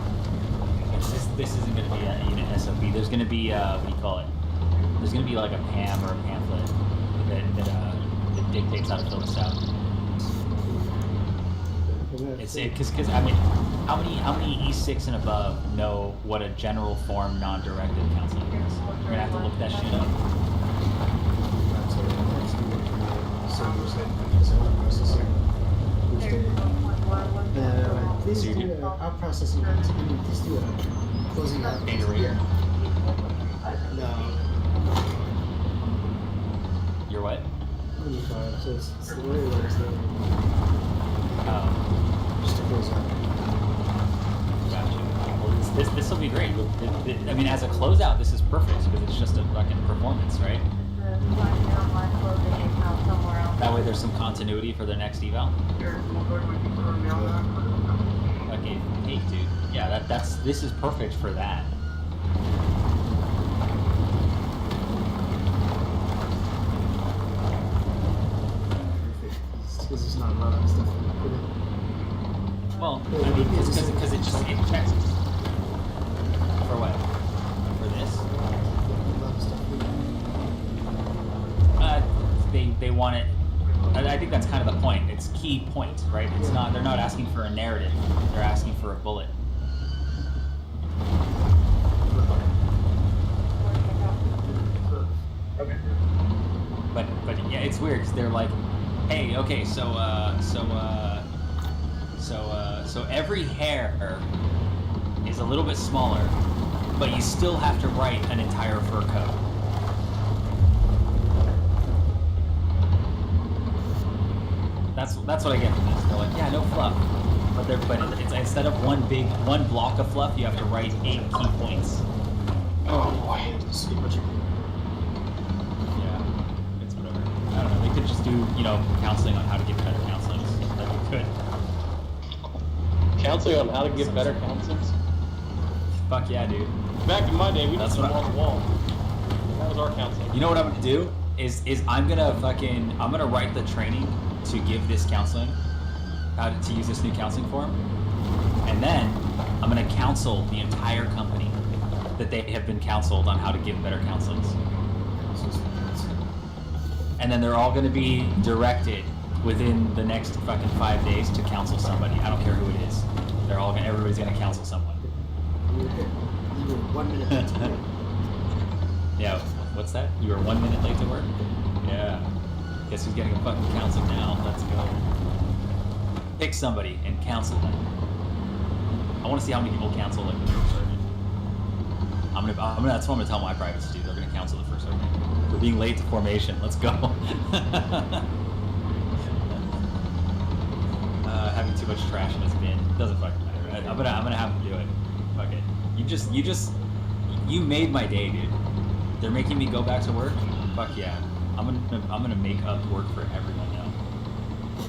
Speaker 1: This isn't gonna be a unit SOP. There's gonna be what do you call it? There's gonna be like a PAM or a pamphlet that dictates how to fill this out. It's because I mean, how many E6 and above know what a general form non-directive counseling is? We're gonna have to look that shit up.
Speaker 2: Please do our processing. Please do it. Closing out.
Speaker 1: Data reader.
Speaker 2: No.
Speaker 1: You're what?
Speaker 2: 25. So it's the way it works. Just to close out.
Speaker 1: Gotcha. Well, this will be great. I mean, as a closeout, this is perfect because it's just a fucking performance, right? That way, there's some continuity for the next eval. Okay, hey, dude. Yeah, this is perfect for that.
Speaker 2: Because there's not a lot of stuff.
Speaker 1: Well, I mean, because it just want it. I think that's kind of the point. It's key point, right? It's not. They're not asking for a narrative. They're asking for a bullet.
Speaker 5: Okay.
Speaker 1: But yeah, it's weird. 'Cause they're like, hey, okay, so every hair is a little bit smaller, but you still have to write an entire fur coat. That's what I get from this. They're like, yeah, no fluff, but it's instead of one block of fluff, you have to write 8 key points.
Speaker 3: Oh boy.
Speaker 1: Yeah, it's whatever. I don't know. They could just do counseling on how to get better counseling. That'd be good.
Speaker 3: Counseling on how to give better counselings?
Speaker 1: Fuck yeah, dude.
Speaker 3: Back in my day, we did
Speaker 1: That's
Speaker 3: some
Speaker 1: what I-
Speaker 3: on the wall. That was our counseling.
Speaker 1: You know what I'm gonna do is I'm gonna write the training to give this counseling, how to use this new counseling form, and then I'm gonna counsel the entire company that they have been counseled on how to give better counselings, and then they're all gonna be directed within the next fucking 5 days to counsel somebody. I don't care who it is. Everybody's gonna counsel someone.
Speaker 2: You were 1 minute late to work.
Speaker 1: Yeah, what's that? You were 1 minute late to work? Yeah. Guess who's getting a fucking counsel now? Let's go. Pick somebody and counsel them. I want to see how many people counsel like the first sergeant. That's what I'm gonna tell my privates to do. They're gonna counsel the first sergeant for being late to formation. Let's go. Having too much trash in his bin doesn't fucking matter. I'm gonna have him do it. Fuck it. You made my day, dude. They're making me go back to work. Fuck yeah. I'm gonna make up work for everyone now.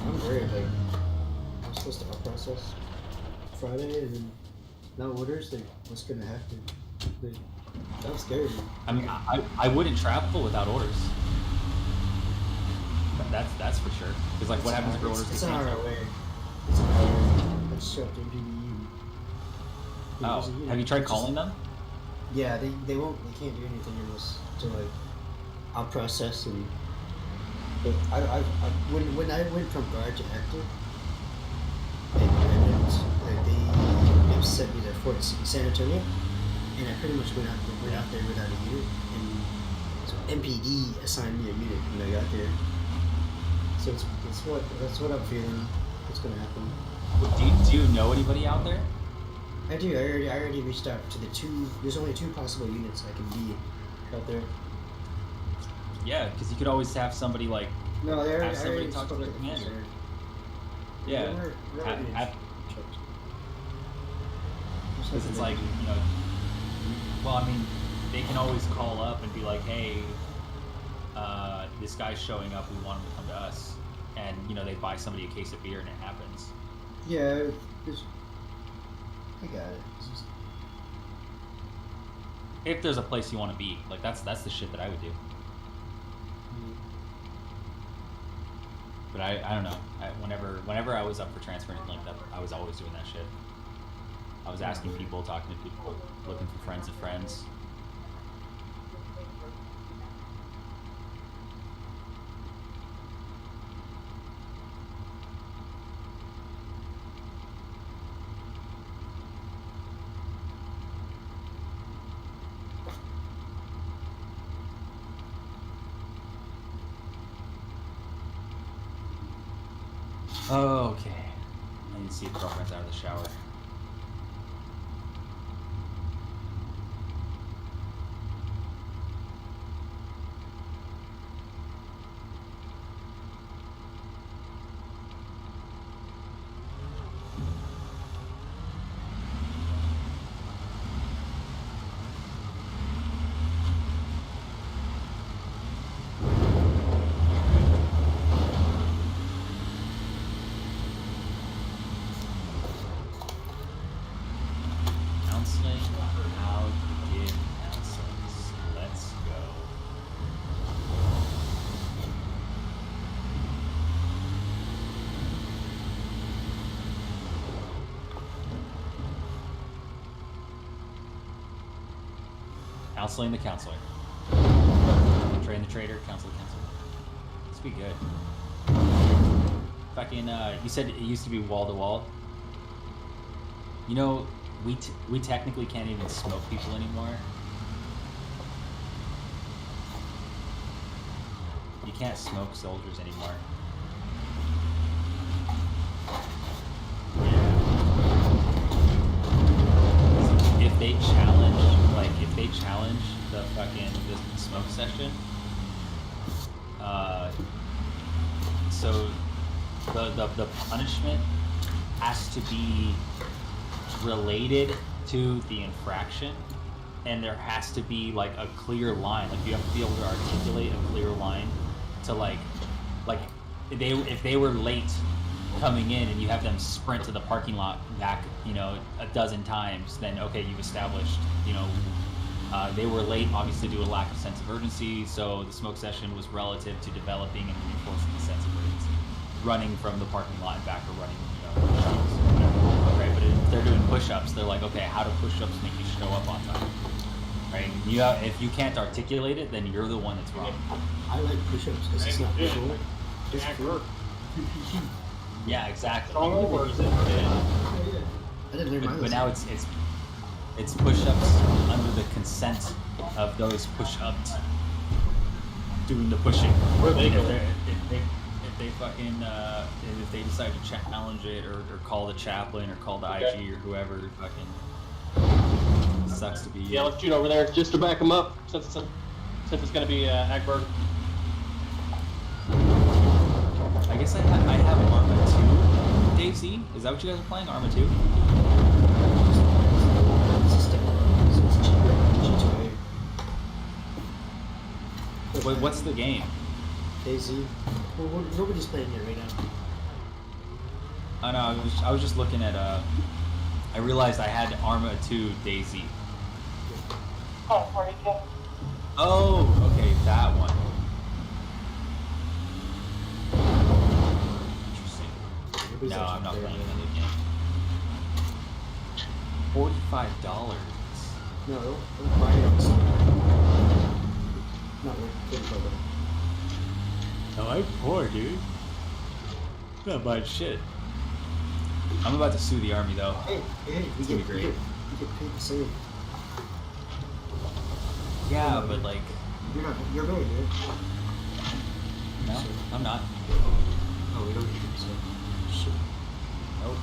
Speaker 2: I'm worried, like, I'm supposed to process Friday and then no orders, like, what's gonna happen? Like, I'm scared.
Speaker 1: I mean, I wouldn't travel without orders. That's for sure. Because like, what happens if your orders
Speaker 2: It's
Speaker 1: get
Speaker 2: an hour
Speaker 1: canceled?
Speaker 2: away. It's an hour away. I just show up to MPD.
Speaker 1: Oh, have you tried calling them?
Speaker 2: Yeah, they can't do anything unless to like, I'll process and. But when I went from guard to active, and they sent me to Fort San Antonio, and I pretty much went out there without a unit, and so MPD assigned me a unit when I got there. So that's what I'm feeling. What's gonna happen?
Speaker 1: Do you know anybody out there?
Speaker 2: I do. I already reached out to the two. There's only 2 possible units I can be out there.
Speaker 1: Yeah, because you could always have somebody like
Speaker 2: No, they already.
Speaker 1: have somebody
Speaker 2: I already
Speaker 1: talk to
Speaker 2: spoke
Speaker 1: their
Speaker 2: with the
Speaker 1: commander.
Speaker 2: commander.
Speaker 1: Yeah,
Speaker 2: We're already
Speaker 1: have-
Speaker 2: checked.
Speaker 1: because it's like well, I mean, they can always call up and be like, hey, this guy's showing up. We want him to come to us, and they buy somebody a case of beer, and it happens.
Speaker 2: Yeah, I got it. It's just,
Speaker 1: If there's a place you want to be, like that's the shit that I would do. But I don't know. Whenever I was up for transfer and like that, I was always doing that shit. I was asking people, talking to people, looking for friends of friends. Okay. I need to see if girlfriend's out of the shower. Counseling, how to give counselings. Let's go. Counseling the counselor. Train the trader, counsel the counselor. Let's be good. Fucking, you said it used to be wall to wall. You know, we technically can't even smoke people anymore. You can't smoke soldiers anymore. Yeah. If they challenge the fucking the smoke session, so the punishment has to be related to the infraction, and there has to be like a clear line. Like you have to be able to articulate a clear line to like if they were late coming in and you have them sprint to the parking lot back, you know, a dozen times, then okay, you've established, you know, they were late obviously due to a lack of sense of urgency, so the smoke session was relative to developing and reinforcing the sense of urgency. Running from the parking lot and back, or running, you know, push-ups, whatever, right? But if they're doing push-ups, they're like, okay, how do push-ups make you show up on time? Right? If you can't articulate it, then you're the one that's wrong.
Speaker 2: I like push-ups because it's not cool. It's cool.
Speaker 1: Yeah, exactly.
Speaker 3: Or is it?
Speaker 2: I didn't learn my
Speaker 1: But now it's push-ups under the consent of those push-ups doing the pushing.
Speaker 3: Where they go?
Speaker 1: If they fucking if they decide to challenge it, or call the chaplain or call the IG or whoever, fucking sucks to be.
Speaker 3: Yeah, let's shoot over there just to back them up, since it's gonna be Agberg.
Speaker 1: I guess I have Arma 2, Dave Z. Is that what you guys are playing, Arma 2? What's the game?
Speaker 2: Daisy. Well, nobody's playing it right now.
Speaker 1: Oh no, I was just looking at I realized I had Arma 2 Daisy.
Speaker 4: Oh, 42.
Speaker 1: Oh, okay, that one. Interesting. No, I'm not playing another game. $45.
Speaker 2: No, don't buy it on Steam. Not worth it.
Speaker 1: No, I'm poor, dude. Not buying shit. I'm about to sue the army, though.
Speaker 2: Hey,
Speaker 1: It's gonna be great.
Speaker 2: You get paid to save.
Speaker 1: Yeah, but like,
Speaker 2: You're very good.
Speaker 1: no, I'm not.
Speaker 2: Oh, we don't need to save. Shit.
Speaker 1: Nope.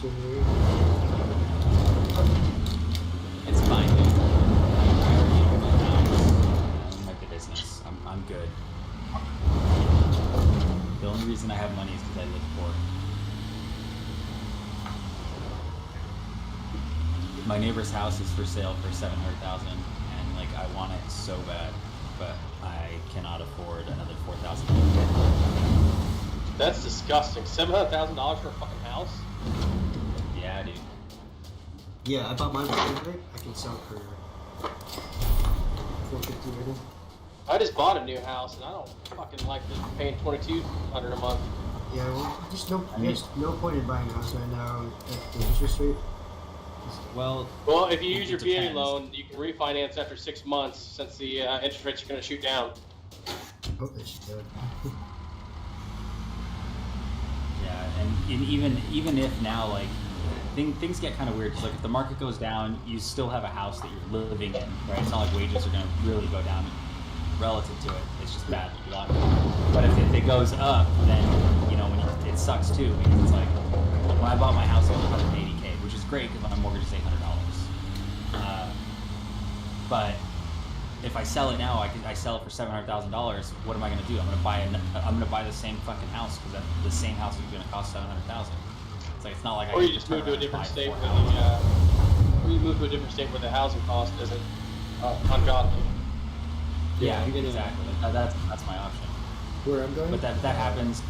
Speaker 2: Generator.
Speaker 1: It's fine, dude. I already own my house. I own my business. I'm good. The only reason I have money is because I live poor. My neighbor's house is for sale for $700,000, and like I want it so bad, but I cannot afford another $4,000.
Speaker 3: That's disgusting. $700,000 for a fucking house?
Speaker 1: Yeah, dude.
Speaker 2: Yeah, I bought mine with right. I can sell for $450 right now.
Speaker 3: I just bought a new house, and I don't fucking like this paying $2,200 a month.
Speaker 2: Yeah, well, there's no point in buying a house right now at the interest rate.
Speaker 1: Well,
Speaker 3: If you use your VA
Speaker 1: depends.
Speaker 3: loan, you can refinance after 6 months, since the interest rates are going to shoot down.
Speaker 2: I hope they should do it.
Speaker 1: yeah, and even if now like things get kind of weird, 'cause like if the market goes down, you still have a house that you're living in, right? It's not like wages are going to really go down relative to it. It's just bad luck. But if it goes up, then you know it sucks too, because it's like when I bought my house, it was $180K, which is great because my mortgage is $800. But if I sell it now, I sell it for $700,000. What am I going to do? I'm going to buy the same fucking house, because the same house is going to cost $700,000. It's like it's not like I
Speaker 3: Or
Speaker 1: get
Speaker 3: you just
Speaker 1: turn
Speaker 3: move to a
Speaker 1: around and
Speaker 3: different
Speaker 1: buy
Speaker 3: state
Speaker 1: four
Speaker 3: where
Speaker 1: houses.
Speaker 3: or you move to a different state where the housing cost isn't ungodly.
Speaker 1: Yeah,
Speaker 2: you're gonna-
Speaker 1: exactly. That's my option.
Speaker 2: Where I'm going?
Speaker 1: But that happens.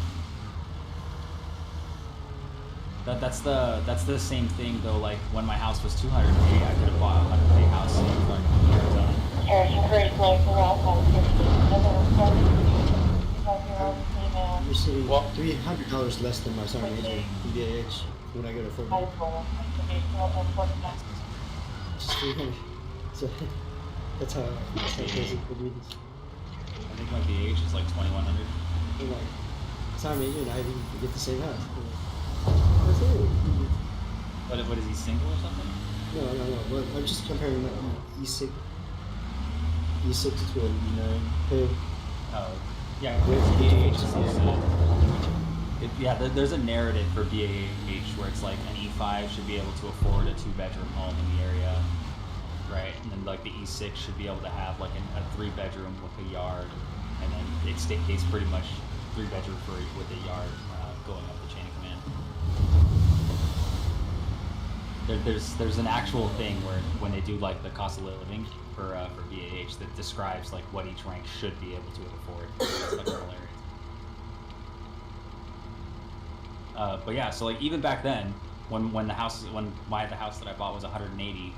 Speaker 1: That's the same thing though. Like when my house was $200K, I could have bought a $100K house in fucking Arizona.
Speaker 4: Air Great Lake, Welcome 15.
Speaker 2: You're saving
Speaker 3: Well-
Speaker 2: $300 less than my son agent PDH when I go to Fort
Speaker 4: High
Speaker 2: Worth.
Speaker 4: school, activation,
Speaker 2: Just 300. So that's how crazy it could be.
Speaker 1: think my BH is like 2100.
Speaker 2: I'm like, sorry, you and I didn't get the same house. I'm like, that's it.
Speaker 1: What is he, single or something?
Speaker 2: No. Well, I'm just comparing my E6 to an E9. Hey,
Speaker 1: Oh, yeah. BAH is there's a narrative for BAH where it's like an E5 should be able to afford a 2-bedroom home in the area, right? And then like the E6 should be able to have like a 3-bedroom with a yard, and then it stays pretty much 3-bedroom with a yard going up the chain of command. There's an actual thing where when they do like the cost of living for BAH that describes like what each rank should be able to afford. It's like hilarious. But yeah, so like even back then, when the house that I bought was 180,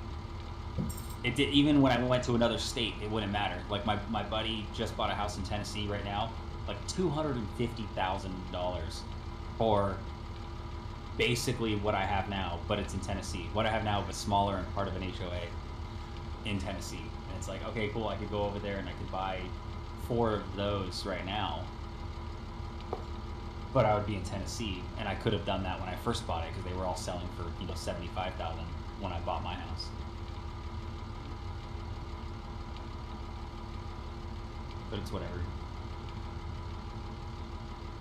Speaker 1: it did. Even when I went to another state, it wouldn't matter. Like my buddy just bought a house in Tennessee right now, like $250,000 for basically what I have now, but it's in Tennessee. What I have now, but smaller and part of an HOA in Tennessee. And it's like, okay, cool. I could go over there and I could buy 4 of those right now. But I would be in Tennessee, and I could have done that when I first bought it because they were all selling for $75,000 when I bought my house. But it's whatever.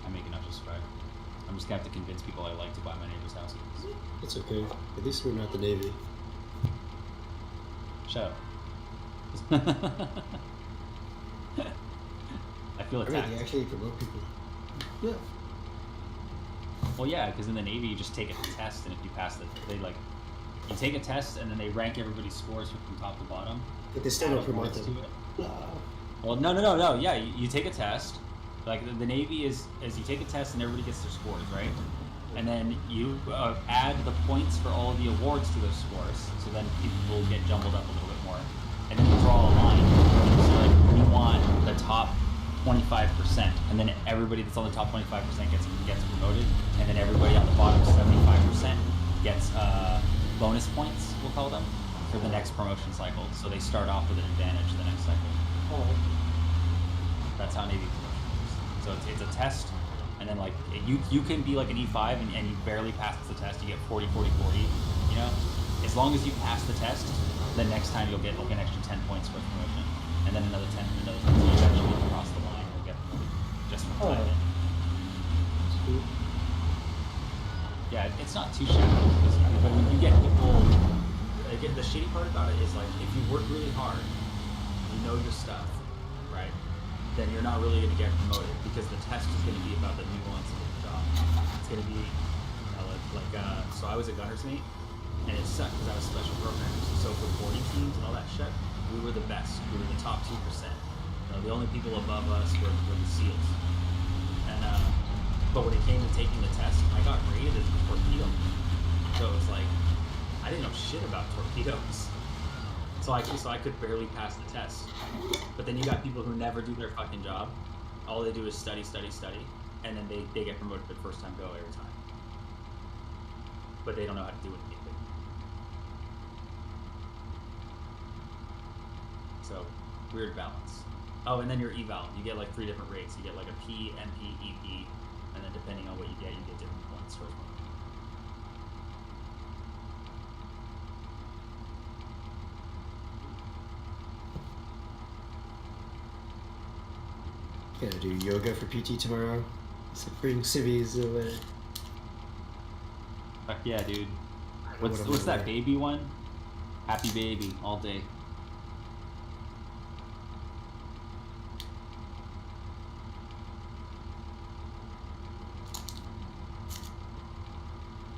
Speaker 1: I make enough to survive. I'm just gonna have to convince people I like to buy my neighbor's houses.
Speaker 2: it's okay. At least we're not the Navy.
Speaker 1: Shut up. I feel
Speaker 2: I mean,
Speaker 1: attacked.
Speaker 2: they actually promote people. Yeah.
Speaker 1: Well, yeah, because in the Navy you just take a test, and if you pass it, you take a test, and then they rank everybody's scores from top to bottom.
Speaker 2: But they still don't promote them.
Speaker 1: Well, no. Yeah, you take a test. Like the Navy is you take a test and everybody gets their scores, right? And then you add the points for all of the awards to those scores. So then people will get jumbled up a little bit more. And then you draw a line. So like you want the top 25%, and then everybody that's on the top 25% gets promoted, and then everybody on the bottom 75% gets bonus points, we'll call them, for the next promotion cycle. So they start off with an advantage the next cycle.
Speaker 2: Oh.
Speaker 1: That's how Navy promotion works. So it's a test, and then like you can be like an E5 and you barely pass the test, you get 40, 40, 40. You know, as long as you pass the test, the next time you'll get like an extra 10 points for promotion, and then another 10, another 10. So you eventually cross the line, you'll get promoted just from time in.
Speaker 2: That's cool.
Speaker 1: Yeah, it's not too shabby, but when you get people, again, the shitty part about it is like if you work really hard, you know your stuff, right? Then you're not really going to get promoted because the test is going to be about the nuances of the job. It's going to be so I was a gunner's mate, and it sucked because I was special programmers. So for boarding teams and all that shit, we were the best. We were the top 2%. The only people above us were the SEALs. And but when it came to taking the test, I got rated as a torpedo. So it was like I didn't know shit about torpedoes. So I could barely pass the test. But then you got people who never do their fucking job. All they do is study, and then they get promoted the first time go every time. But they don't know how to do anything. So, weird balance. Oh, and then your eval. You get like 3 different rates. You get like a P, MP, EP, and then depending on what you get different points towards one.
Speaker 2: Gonna do yoga for PT tomorrow. So bring civvies away.
Speaker 1: Fuck yeah, dude. What's that baby one? Happy baby all day.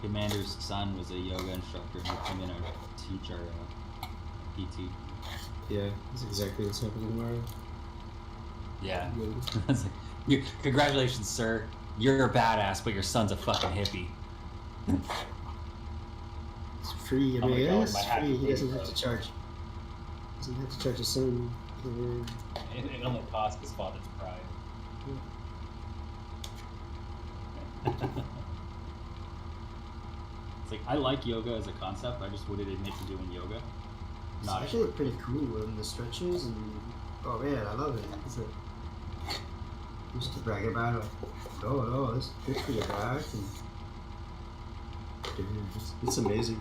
Speaker 1: Commander's son was a yoga instructor who came in to teach our PT.
Speaker 2: Yeah, that's exactly what's happening tomorrow.
Speaker 1: Yeah. Congratulations, sir. You're a badass, but your son's a fucking hippie.
Speaker 2: It's free. I
Speaker 1: Oh my
Speaker 2: mean,
Speaker 1: God,
Speaker 2: it's
Speaker 1: my happy
Speaker 2: free. He doesn't
Speaker 1: baby
Speaker 2: have to charge. Doesn't have to charge his son.
Speaker 1: It only costs his father's pride. It's like, I like yoga as a concept, I just wouldn't admit to doing yoga.
Speaker 2: It's
Speaker 1: Not
Speaker 2: actually pretty cool in the stretches and oh man, I love it. It's like Used to brag about it. Like, oh no, this good for your back. And, dude, it's amazing.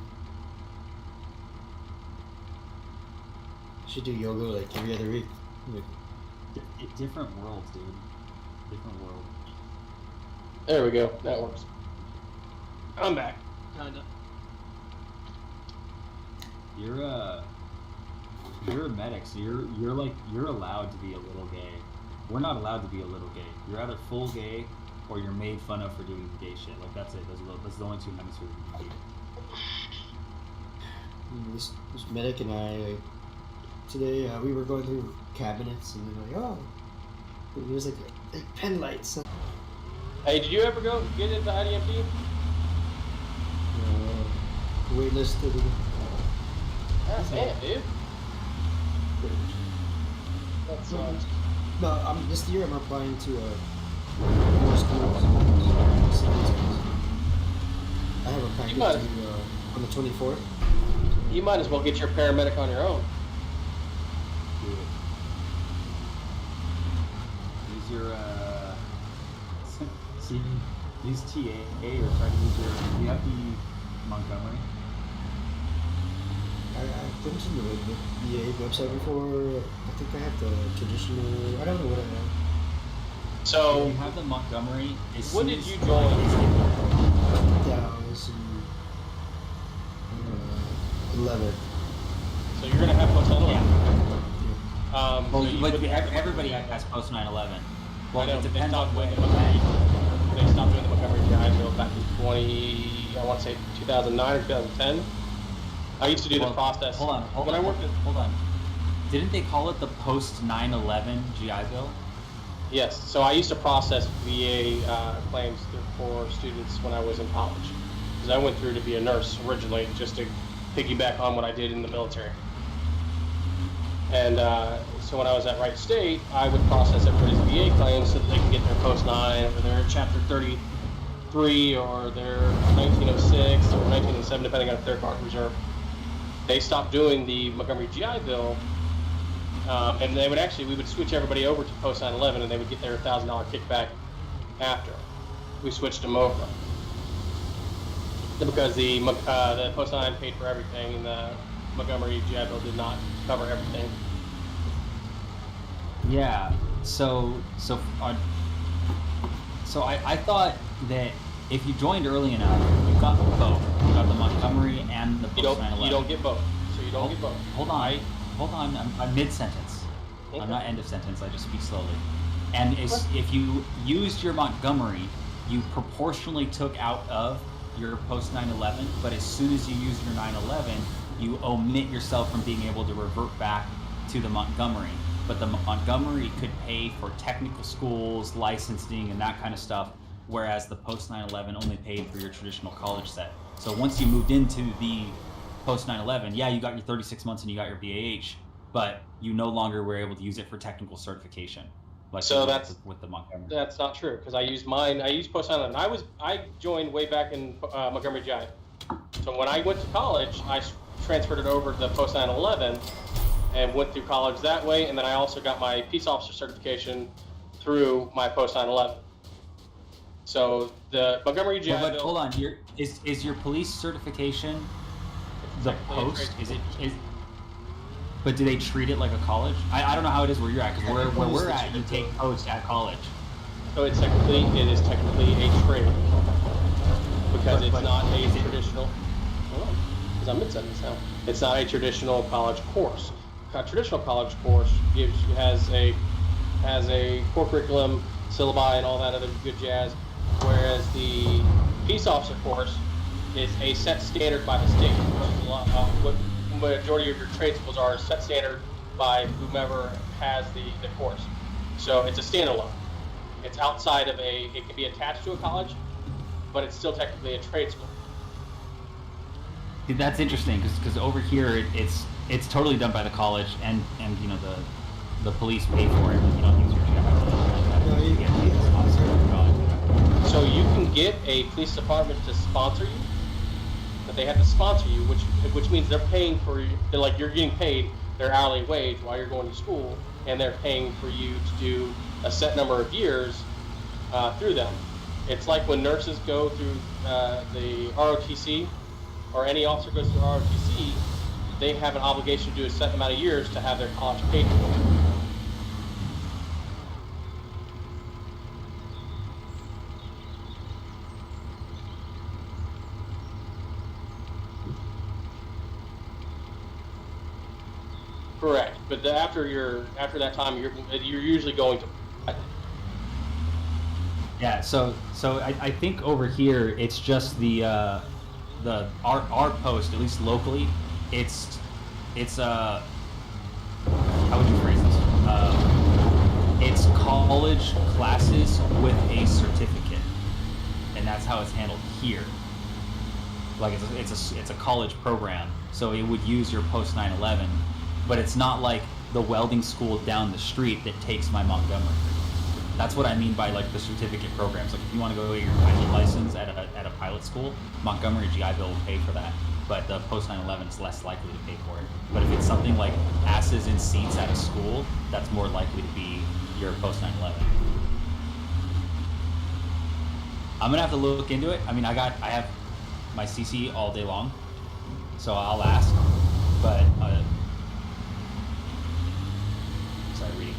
Speaker 2: Should do yoga like every other week. Like,
Speaker 1: Different world, dude. Different world.
Speaker 3: There we go. That works. I'm back. Kinda.
Speaker 1: You're a medic, so you're allowed to be a little gay. We're not allowed to be a little gay. You're either full gay or you're made fun of for doing gay shit. Like that's it. Those are the only two hemispheres you can be.
Speaker 2: this medic and I, like, today we were going through cabinets and they're like, oh, there's like pen lights.
Speaker 3: Hey, did you ever get into IDMP?
Speaker 2: Waitlisted.
Speaker 3: Damn, dude. That sucks.
Speaker 2: No, this year I'm applying to more schools. I have a package on the 24th.
Speaker 3: You might as well get your paramedic on your own.
Speaker 1: Use your see, use TA or try to use your. Do you have the Montgomery?
Speaker 2: I've been to the VA website before. I think I have the traditional. I don't know what I have.
Speaker 3: So,
Speaker 1: if you have the Montgomery.
Speaker 3: when did you join?
Speaker 2: Yeah, I was in 11.
Speaker 3: So you're gonna have post 9/11.
Speaker 1: Yeah.
Speaker 3: So
Speaker 1: But everybody has post 9/11. Well, it
Speaker 3: they
Speaker 1: depends on
Speaker 3: stopped
Speaker 1: when.
Speaker 3: doing they stopped doing the Montgomery GI Bill back in I want to say 2009 or 2010. I used to do the process.
Speaker 1: Hold on. Didn't they call it the post 9/11 GI Bill?
Speaker 3: Yes. So I used to process VA claims for students when I was in college, because I went through to be a nurse originally, just to piggyback on what I did in the military. And so when I was at Wright State, I would process everybody's VA claims so that they can get their post 9 or their Chapter 33 or their 1906 or 1907, depending on if they're guard reserve. They stopped doing the Montgomery GI Bill, and they would we would switch everybody over to post 9/11, and they would get their $1,000 kickback after we switched them over, because the post 9 paid for everything, and the Montgomery GI Bill did not cover everything.
Speaker 1: Yeah. So I thought that if you joined early enough, you got both. You got the Montgomery and the post 9/11.
Speaker 3: You don't get both. So you don't get both.
Speaker 1: Hold on. I'm mid-sentence.
Speaker 3: Okay.
Speaker 1: I'm not end of sentence. I just speak slowly. And if you used your Montgomery, you proportionally took out of your post 9/11. But as soon as you use your 9/11, you omit yourself from being able to revert back to the Montgomery. But the Montgomery could pay for technical schools, licensing, and that kind of stuff, whereas the post 9/11 only paid for your traditional college set. So once you moved into the post 9/11, yeah, you got your 36 months and you got your BAH, but you no longer were able to use it for technical certification. Like
Speaker 3: so that's
Speaker 1: with the Montgomery.
Speaker 3: That's not true, because I used mine. I used post 9/11. I joined way back in Montgomery GI. So when I went to college, I transferred it over to the post 9/11 and went through college that way. And then I also got my peace officer certification through my post 9/11. So the Montgomery GI
Speaker 1: but
Speaker 3: Bill.
Speaker 1: Hold on, is your police certification the post? But do they treat it like a college? I don't know how it is where you're at, because where we're at, you take post at college.
Speaker 3: So it is technically a trade, because it's not a traditional. Hold on, because I'm mid-sentence now. It's not a traditional college course. A traditional college course has a core curriculum, syllabi, and all that other good jazz, whereas the peace officer course is a set standard by the state. What majority of your trade schools are set standard by whomever has the course. So it's a standalone. It's outside of it can be attached to a college, but it's still technically a trade school.
Speaker 1: That's interesting, because over here it's totally done by the college, and you know the police pay for it. You don't use your
Speaker 3: So you can get a police department to sponsor you, but they have to sponsor you, which means they're paying for you. They're like, you're getting paid their hourly wage while you're going to school, and they're paying for you to do a set number of years through them. It's like when nurses go through the ROTC, or any officer goes through ROTC, they have an obligation to do a set amount of years to have their college paid for. Correct, but after that time, you're usually going to.
Speaker 1: Yeah, so I think over here it's just our post, at least locally, it's how would you phrase this? It's college classes with a certificate, and that's how it's handled here. Like it's a college program, so it would use your post 9/11, but it's not like the welding school down the street that takes my Montgomery. That's what I mean by like the certificate programs. Like if you want to go get your pilot license at a pilot school, Montgomery GI Bill will pay for that. But the post 9/11 is less likely to pay for it. But if it's something like asses in seats at a school, that's more likely to be your post 9/11. I'm gonna have to look into it. I mean, I have my CC all day long, so I'll ask. But sorry, reading.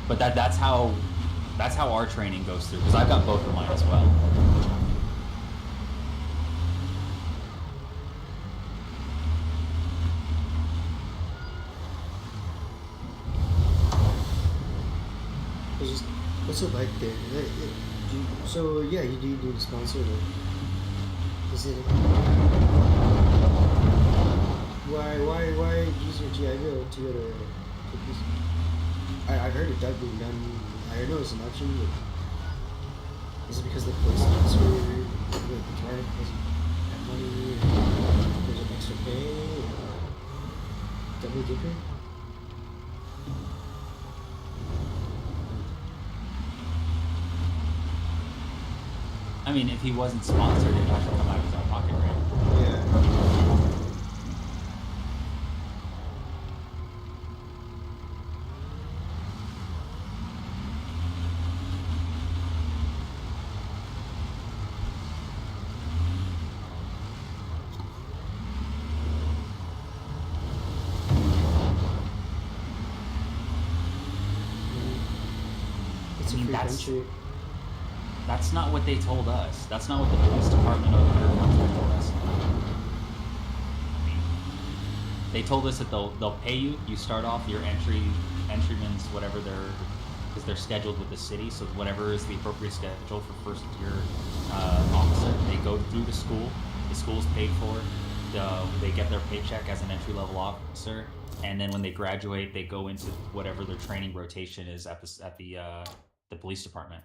Speaker 1: But that's how our training goes through, because I've got both of mine as well.
Speaker 2: What's it like there? So yeah, you do the sponsor. Is it why use your GI Bill to go to this? I've heard of that being done. I know it's an option, but is it because the police officer, the patrolman doesn't have money, or there's an extra pay, or double dipper?
Speaker 1: I mean, if he wasn't sponsored, he'd have to come out of his own pocket, right?
Speaker 2: Yeah. It's a free country.
Speaker 1: That's not what they told us. That's not what the police department over here told us. I mean, they told us that they'll pay you. You start off your entrymen's whatever because they're scheduled with the city. So whatever is the appropriate schedule for first year officer, they go through the school. The school's paid for. They get their paycheck as an entry level officer, and then when they graduate, they go into whatever their training rotation is at the police department.